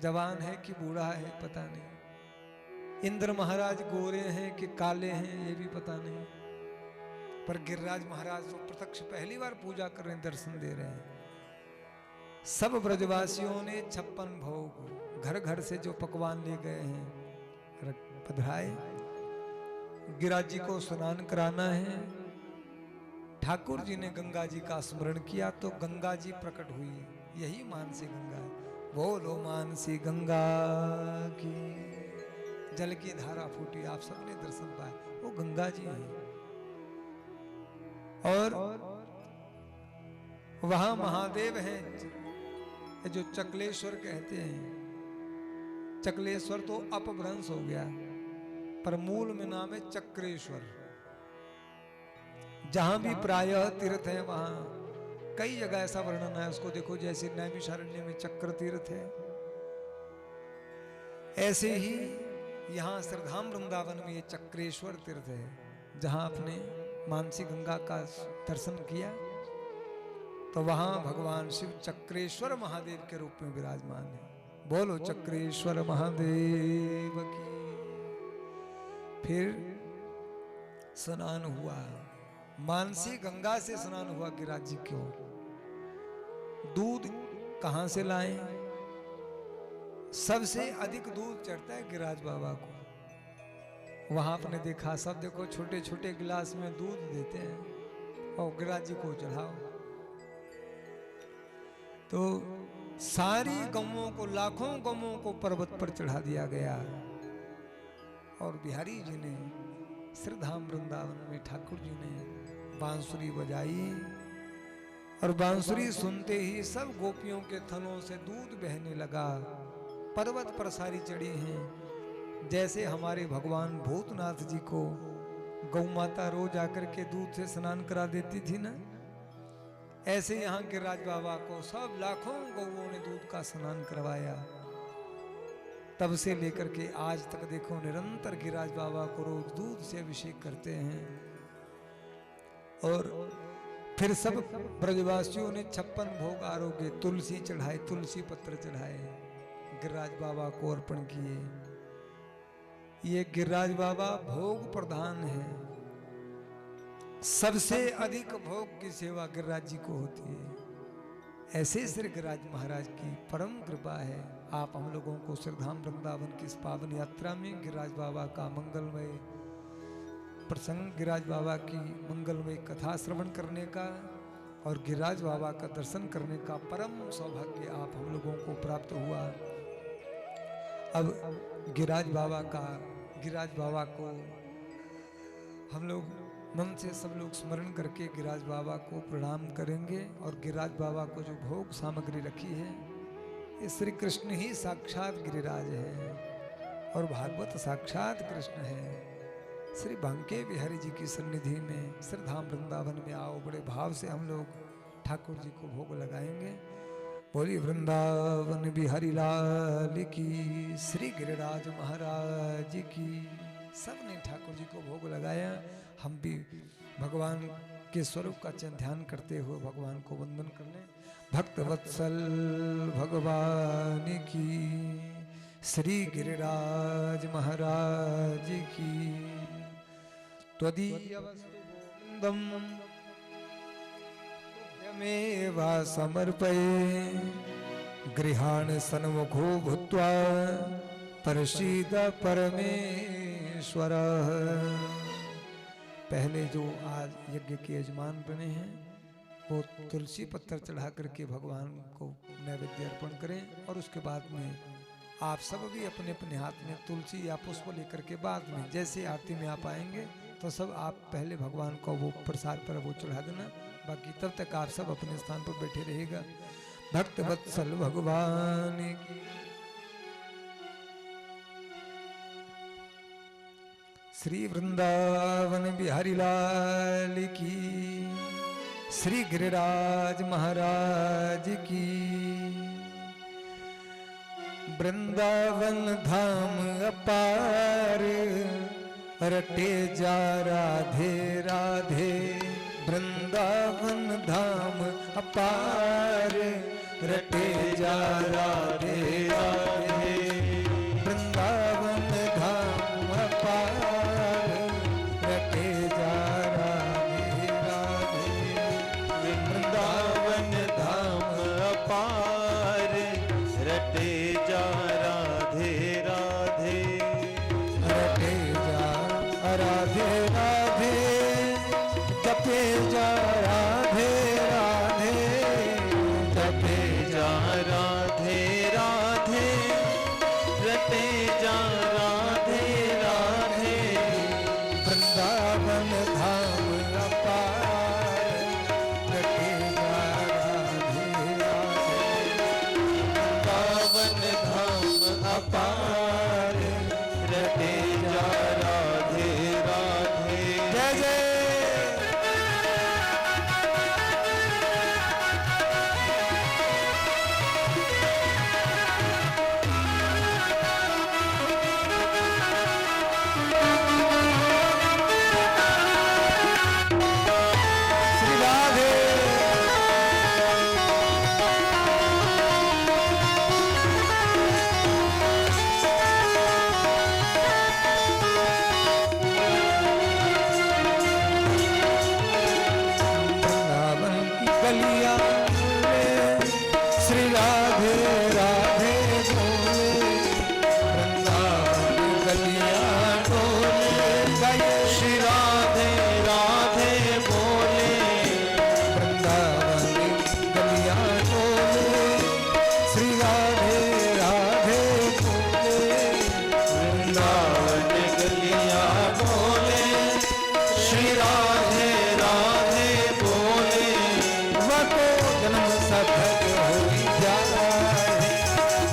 जवान है कि बूढ़ा है, पता नहीं। इंद्र महाराज गोरे हैं कि काले हैं, ये भी पता नहीं। पर गिरिराज महाराज तो प्रत्यक्ष पहली बार पूजा कर रहे हैं, दर्शन दे रहे हैं। सब ब्रजवासियों ने 56 भोग घर घर से जो पकवान ले गए हैं पधराए। गिरिराज जी को स्नान कराना है। ठाकुर जी ने गंगा जी का स्मरण किया तो गंगा जी प्रकट हुई, यही मानसी गंगा है। बोलो मानसी गंगा की, जल की धारा फूटी, आप सबने दर्शन पाए, वो गंगा जी है। और वहां महादेव हैं जो चकलेश्वर कहते हैं। चकलेश्वर तो अपभ्रंश हो गया, पर मूल में नाम है चक्रेश्वर। जहां भी प्रायः तीर्थ है वहां कई जगह ऐसा वर्णन है उसको देखो, जैसे नैमिषारण्य में चक्र तीर्थ है, ऐसे ही यहाँ श्रीधाम वृंदावन में ये चक्रेश्वर तीर्थ है, जहां आपने मानसी गंगा का दर्शन किया तो वहां भगवान शिव चक्रेश्वर महादेव के रूप में विराजमान है। बोलो चक्रेश्वर महादेव की। फिर स्नान हुआ, मानसी गंगा से स्नान हुआ गिरिराज जी को। दूध कहां से लाएं? सबसे अधिक दूध चढ़ता है गिरिराज बाबा को। वहां आपने देखा, सब देखो छोटे छोटे गिलास में दूध देते हैं और गिरिराज जी को चढ़ाओ तो सारी गौओं को, लाखों गौओं को पर्वत पर चढ़ा दिया गया। और बिहारी जी ने श्रीधाम वृंदावन में ठाकुर जी ने बांसुरी बजाई और बांसुरी सुनते ही सब गोपियों के थनों से दूध बहने लगा। पर्वत पर सारी चढ़ी हैं। जैसे हमारे भगवान भूतनाथ जी को गौ माता रोज आकर के दूध से स्नान करा देती थी ना, ऐसे यहाँ गिरिराज बाबा को सब लाखों गौओं ने दूध का स्नान करवाया। तब से लेकर के आज तक देखो निरंतर गिरिराज बाबा को रोज दूध से अभिषेक करते हैं। और फिर सब ब्रजवासियों ने 56 भोग आरोग्य, तुलसी चढ़ाए, तुलसी पत्र चढ़ाए, गिरिराज बाबा को अर्पण किए। ये गिरिराज बाबा भोग प्रधान है। सबसे अधिक भोग की सेवा गिरिराज जी को होती है। ऐसे श्री गिरिराज महाराज की परम कृपा है। आप हम लोगों को श्रीधाम वृंदावन की इस पावन यात्रा में गिरिराज बाबा का मंगलमय प्रसंग, गिरिराज बाबा की मंगलमय कथा श्रवण करने का और गिरिराज बाबा का दर्शन करने का परम सौभाग्य आप हम लोगों को प्राप्त हुआ। अब गिरिराज बाबा को हम लोग मन से सब लोग स्मरण करके गिरिराज बाबा को प्रणाम करेंगे। और गिरिराज बाबा को जो भोग सामग्री रखी है, ये श्री कृष्ण ही साक्षात गिरिराज है और भागवत साक्षात कृष्ण है। श्री बांके बिहारी जी की सन्निधि में श्रीधाम वृंदावन में आओ, बड़े भाव से हम लोग ठाकुर जी को भोग लगाएंगे। बोली वृंदावन बिहारी लाल की, श्री गिरिराज महाराज की। सबने ठाकुर जी को भोग लगाया। हम भी भगवान के स्वरूप का ध्यान करते हुए भगवान को वंदन करने। भक्त वत्सल भगवान की, श्री गिरिराज महाराज की। त्वदीय वस्तु गोविंदम तुभ्यमेव समर्पये, गृहाण सन्मुखो भूत्वा परसीद परमेश्वर। पहले जो आज यज्ञ के यजमान बने हैं वो तुलसी पत्थर चढ़ा करके भगवान को नैवेद्य अर्पण करें। और उसके बाद में आप सब भी अपने अपने हाथ में तुलसी या पुष्प लेकर के बाद में जैसे आरती में आप आएंगे तो सब आप पहले भगवान को वो प्रसाद पर वो चढ़ा देना। बाकी तब तक आप सब अपने स्थान पर बैठे रहेगा। भक्त वत्सल भगवान की। श्री वृंदावन बिहारी लाल की, श्री गिरिराज महाराज की। वृंदावन धाम अपार रटे जा राधे राधे। वृंदावन धाम अपार रटे जा राधे राधे। वृंदावन धाम अपार रटे जा राधे राधे। वृंदावन धाम अपार रटे जा राधे राधे। रटे जा राधे राधे। जपे जा राधे राधे। जपे जा राधे राधे। रटे जा राधे राधे। वृंदावन धाम अपार रटे जा राधे राधे। वृंदावन धाम अपार रटे जा राधे राधे। जय जय। श्री राधे। वृंदावन की गलियां में श्री राधे राधे बोले। वृंदावन की गलियां डोले गए श्री राधे राधे बोले। वृंदावन की गलियां डोले। श्री राधे राधे बोले। वृंदावन गलियां बोले। श्री राधे राधे बोले। वह तो जन्म सफल हो जाए।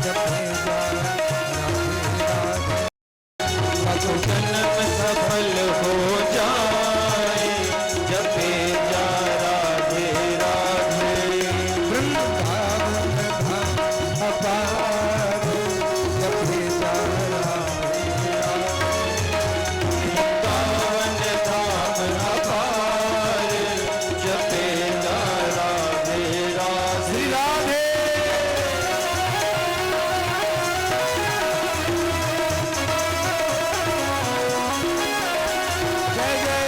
जपे जा राधे राधे। वह तो जन्म सफल हो जाए। जपे जा राधे राधे। वृंदावन धाम अपार जपे जा राधे राधे। वृंदावन धाम अपार जपे जा राधे राधे। श्री राधे। जय जय।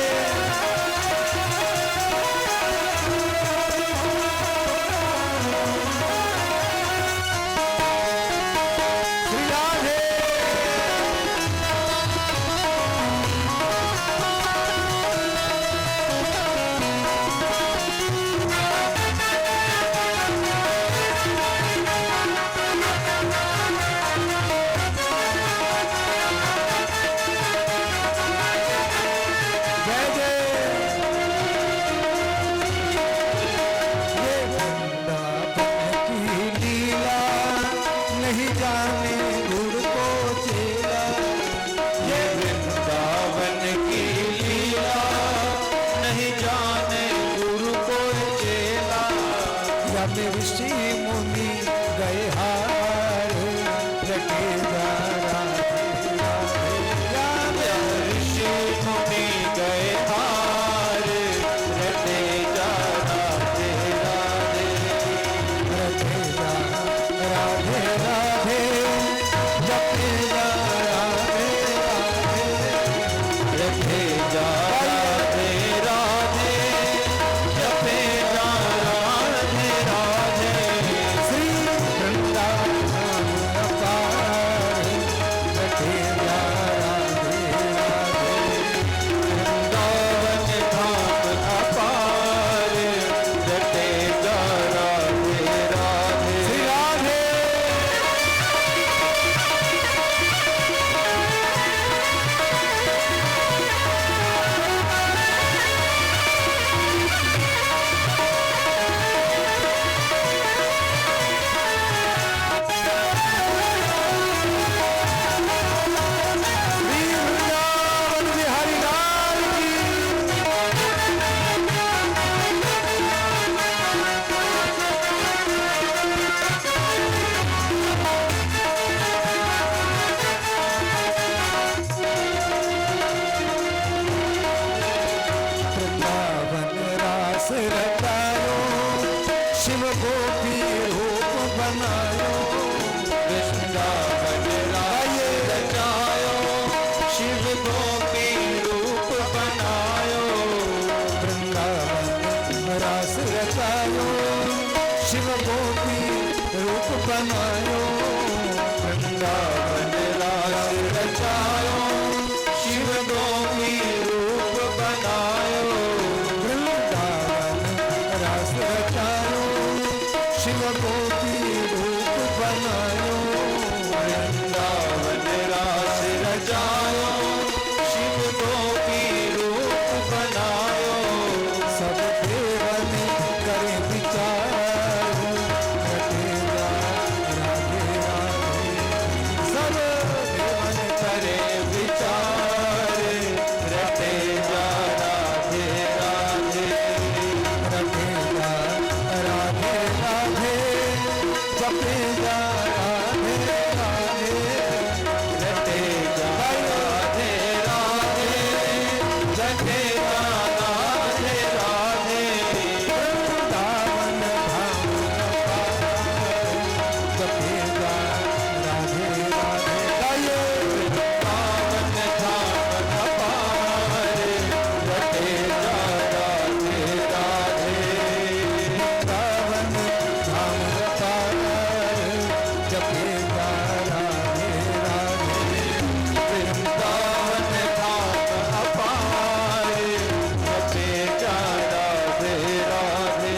श्री राधे। जय जय। ये वृंदावन की लीला नहीं जाने गुरु को चेला। ये वृंदावन की लीला नहीं जाने गुरु को चेला। या में ऋषि मुनि गए हार रटे जा राधे राधे। या में ऋषि मुनि गए हार रटे जा राधे राधे। रटे जा राधे राधे। जपे जा राधे राधे। रटे जा राधे राधे। जपे जा राधे राधे। श्री वृंदावन अपार रटे जा राधे राधे। वृंदावन धाम अपार रटे जा राधे राधे। श्री राधे। बनायो वृंदावन रास रचायो शिव गोपी रूप बनायो वृंदावन रास रचायो शिव गोपी रूप बनायो वृंदावन रास रचायो शिव गोपी रूप बनायो सब देवन करे विचार रटेगा राधे राधे सब देवन करे विचार रटे जा राधे राधे रटेगा राधे राधे जपेगा राधे राधे रटे जा राधे राधे जटे जा राधे राधे वृंदावन धाम जपेगा राधे राधे गाइए पावन धाम अपार रटे जा राधे राधे वृंदावन धाम पार जपेगा राधे राधे वृंदावन धाम अपार जपे जा राधे राधे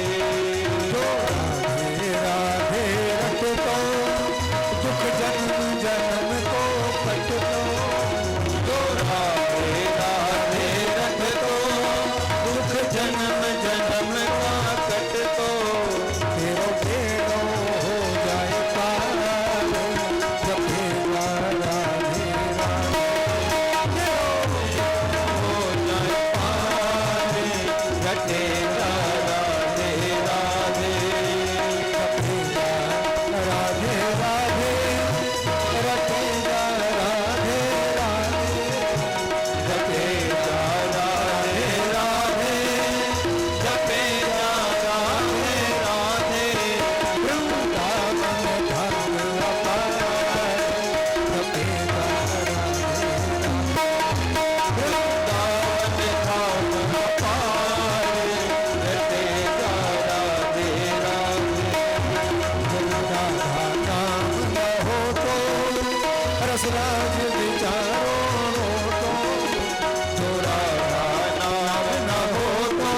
जो राधे राधे रटतो दुख जन्म जन्म को कटतो जो राधे राधे रख दो दुख जन्म जन्म का कट दो तेरो बेड़ो हो जाए पार जपेगा राधे राधे हो जाए पार रटे जा राधे राधे जपेगा राधे राधे रटेगा राधे राधे जपे जा राधे राधे जपे जा राधे राधे वृंदावन धाम अपार जपेगा राधे वृंदावन धाम अपार रटे जा राधे राधे राधा नाम न हो तो रसराज विचारो तो जो राधा नाम न हो तो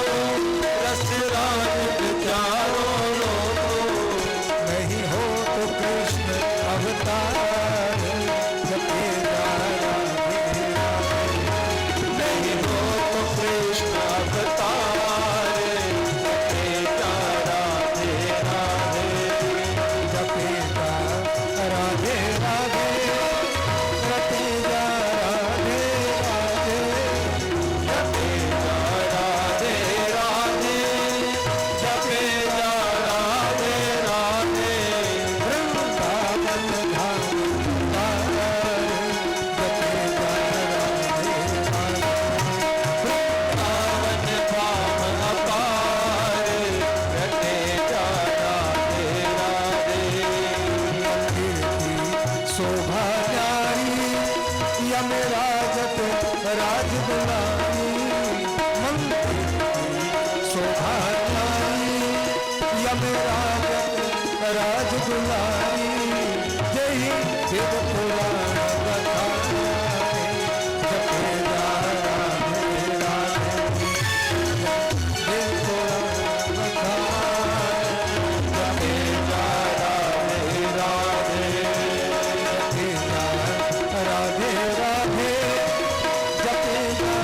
रस राज विचारो लो तो नहीं हो तो कृष्ण अवतार जपेगा राधे राधे नहीं हो तो कृष्ण अवतार जपे जा राधे राधे जपेगा राधे राधे रटेगा राधे राधे जपे जा राधे राधे जपे जा राधे राधे वृंदावन धाम पार जपेगा राधे राधे वृंदावन धाम अपार रटे जा राधे राधे कीर्ति शोभा न्यारी यम राजत राज दुलारी मंदिर की शोभा न्यारी यम राजत राज दुलारी जय वेद पुराण बखाने जपेगा राधे राधे वेद पुराण बखाने जपे जा राधे राधे जपेगा राधे राधे जपेगा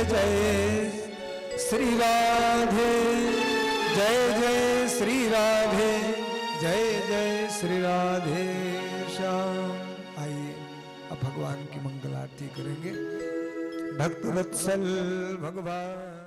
जय श्री राधे, जय जय श्री राधे, जय जय श्री राधे श्याम। आइए अब भगवान की मंगल आरती करेंगे। भक्त वत्सल भगवान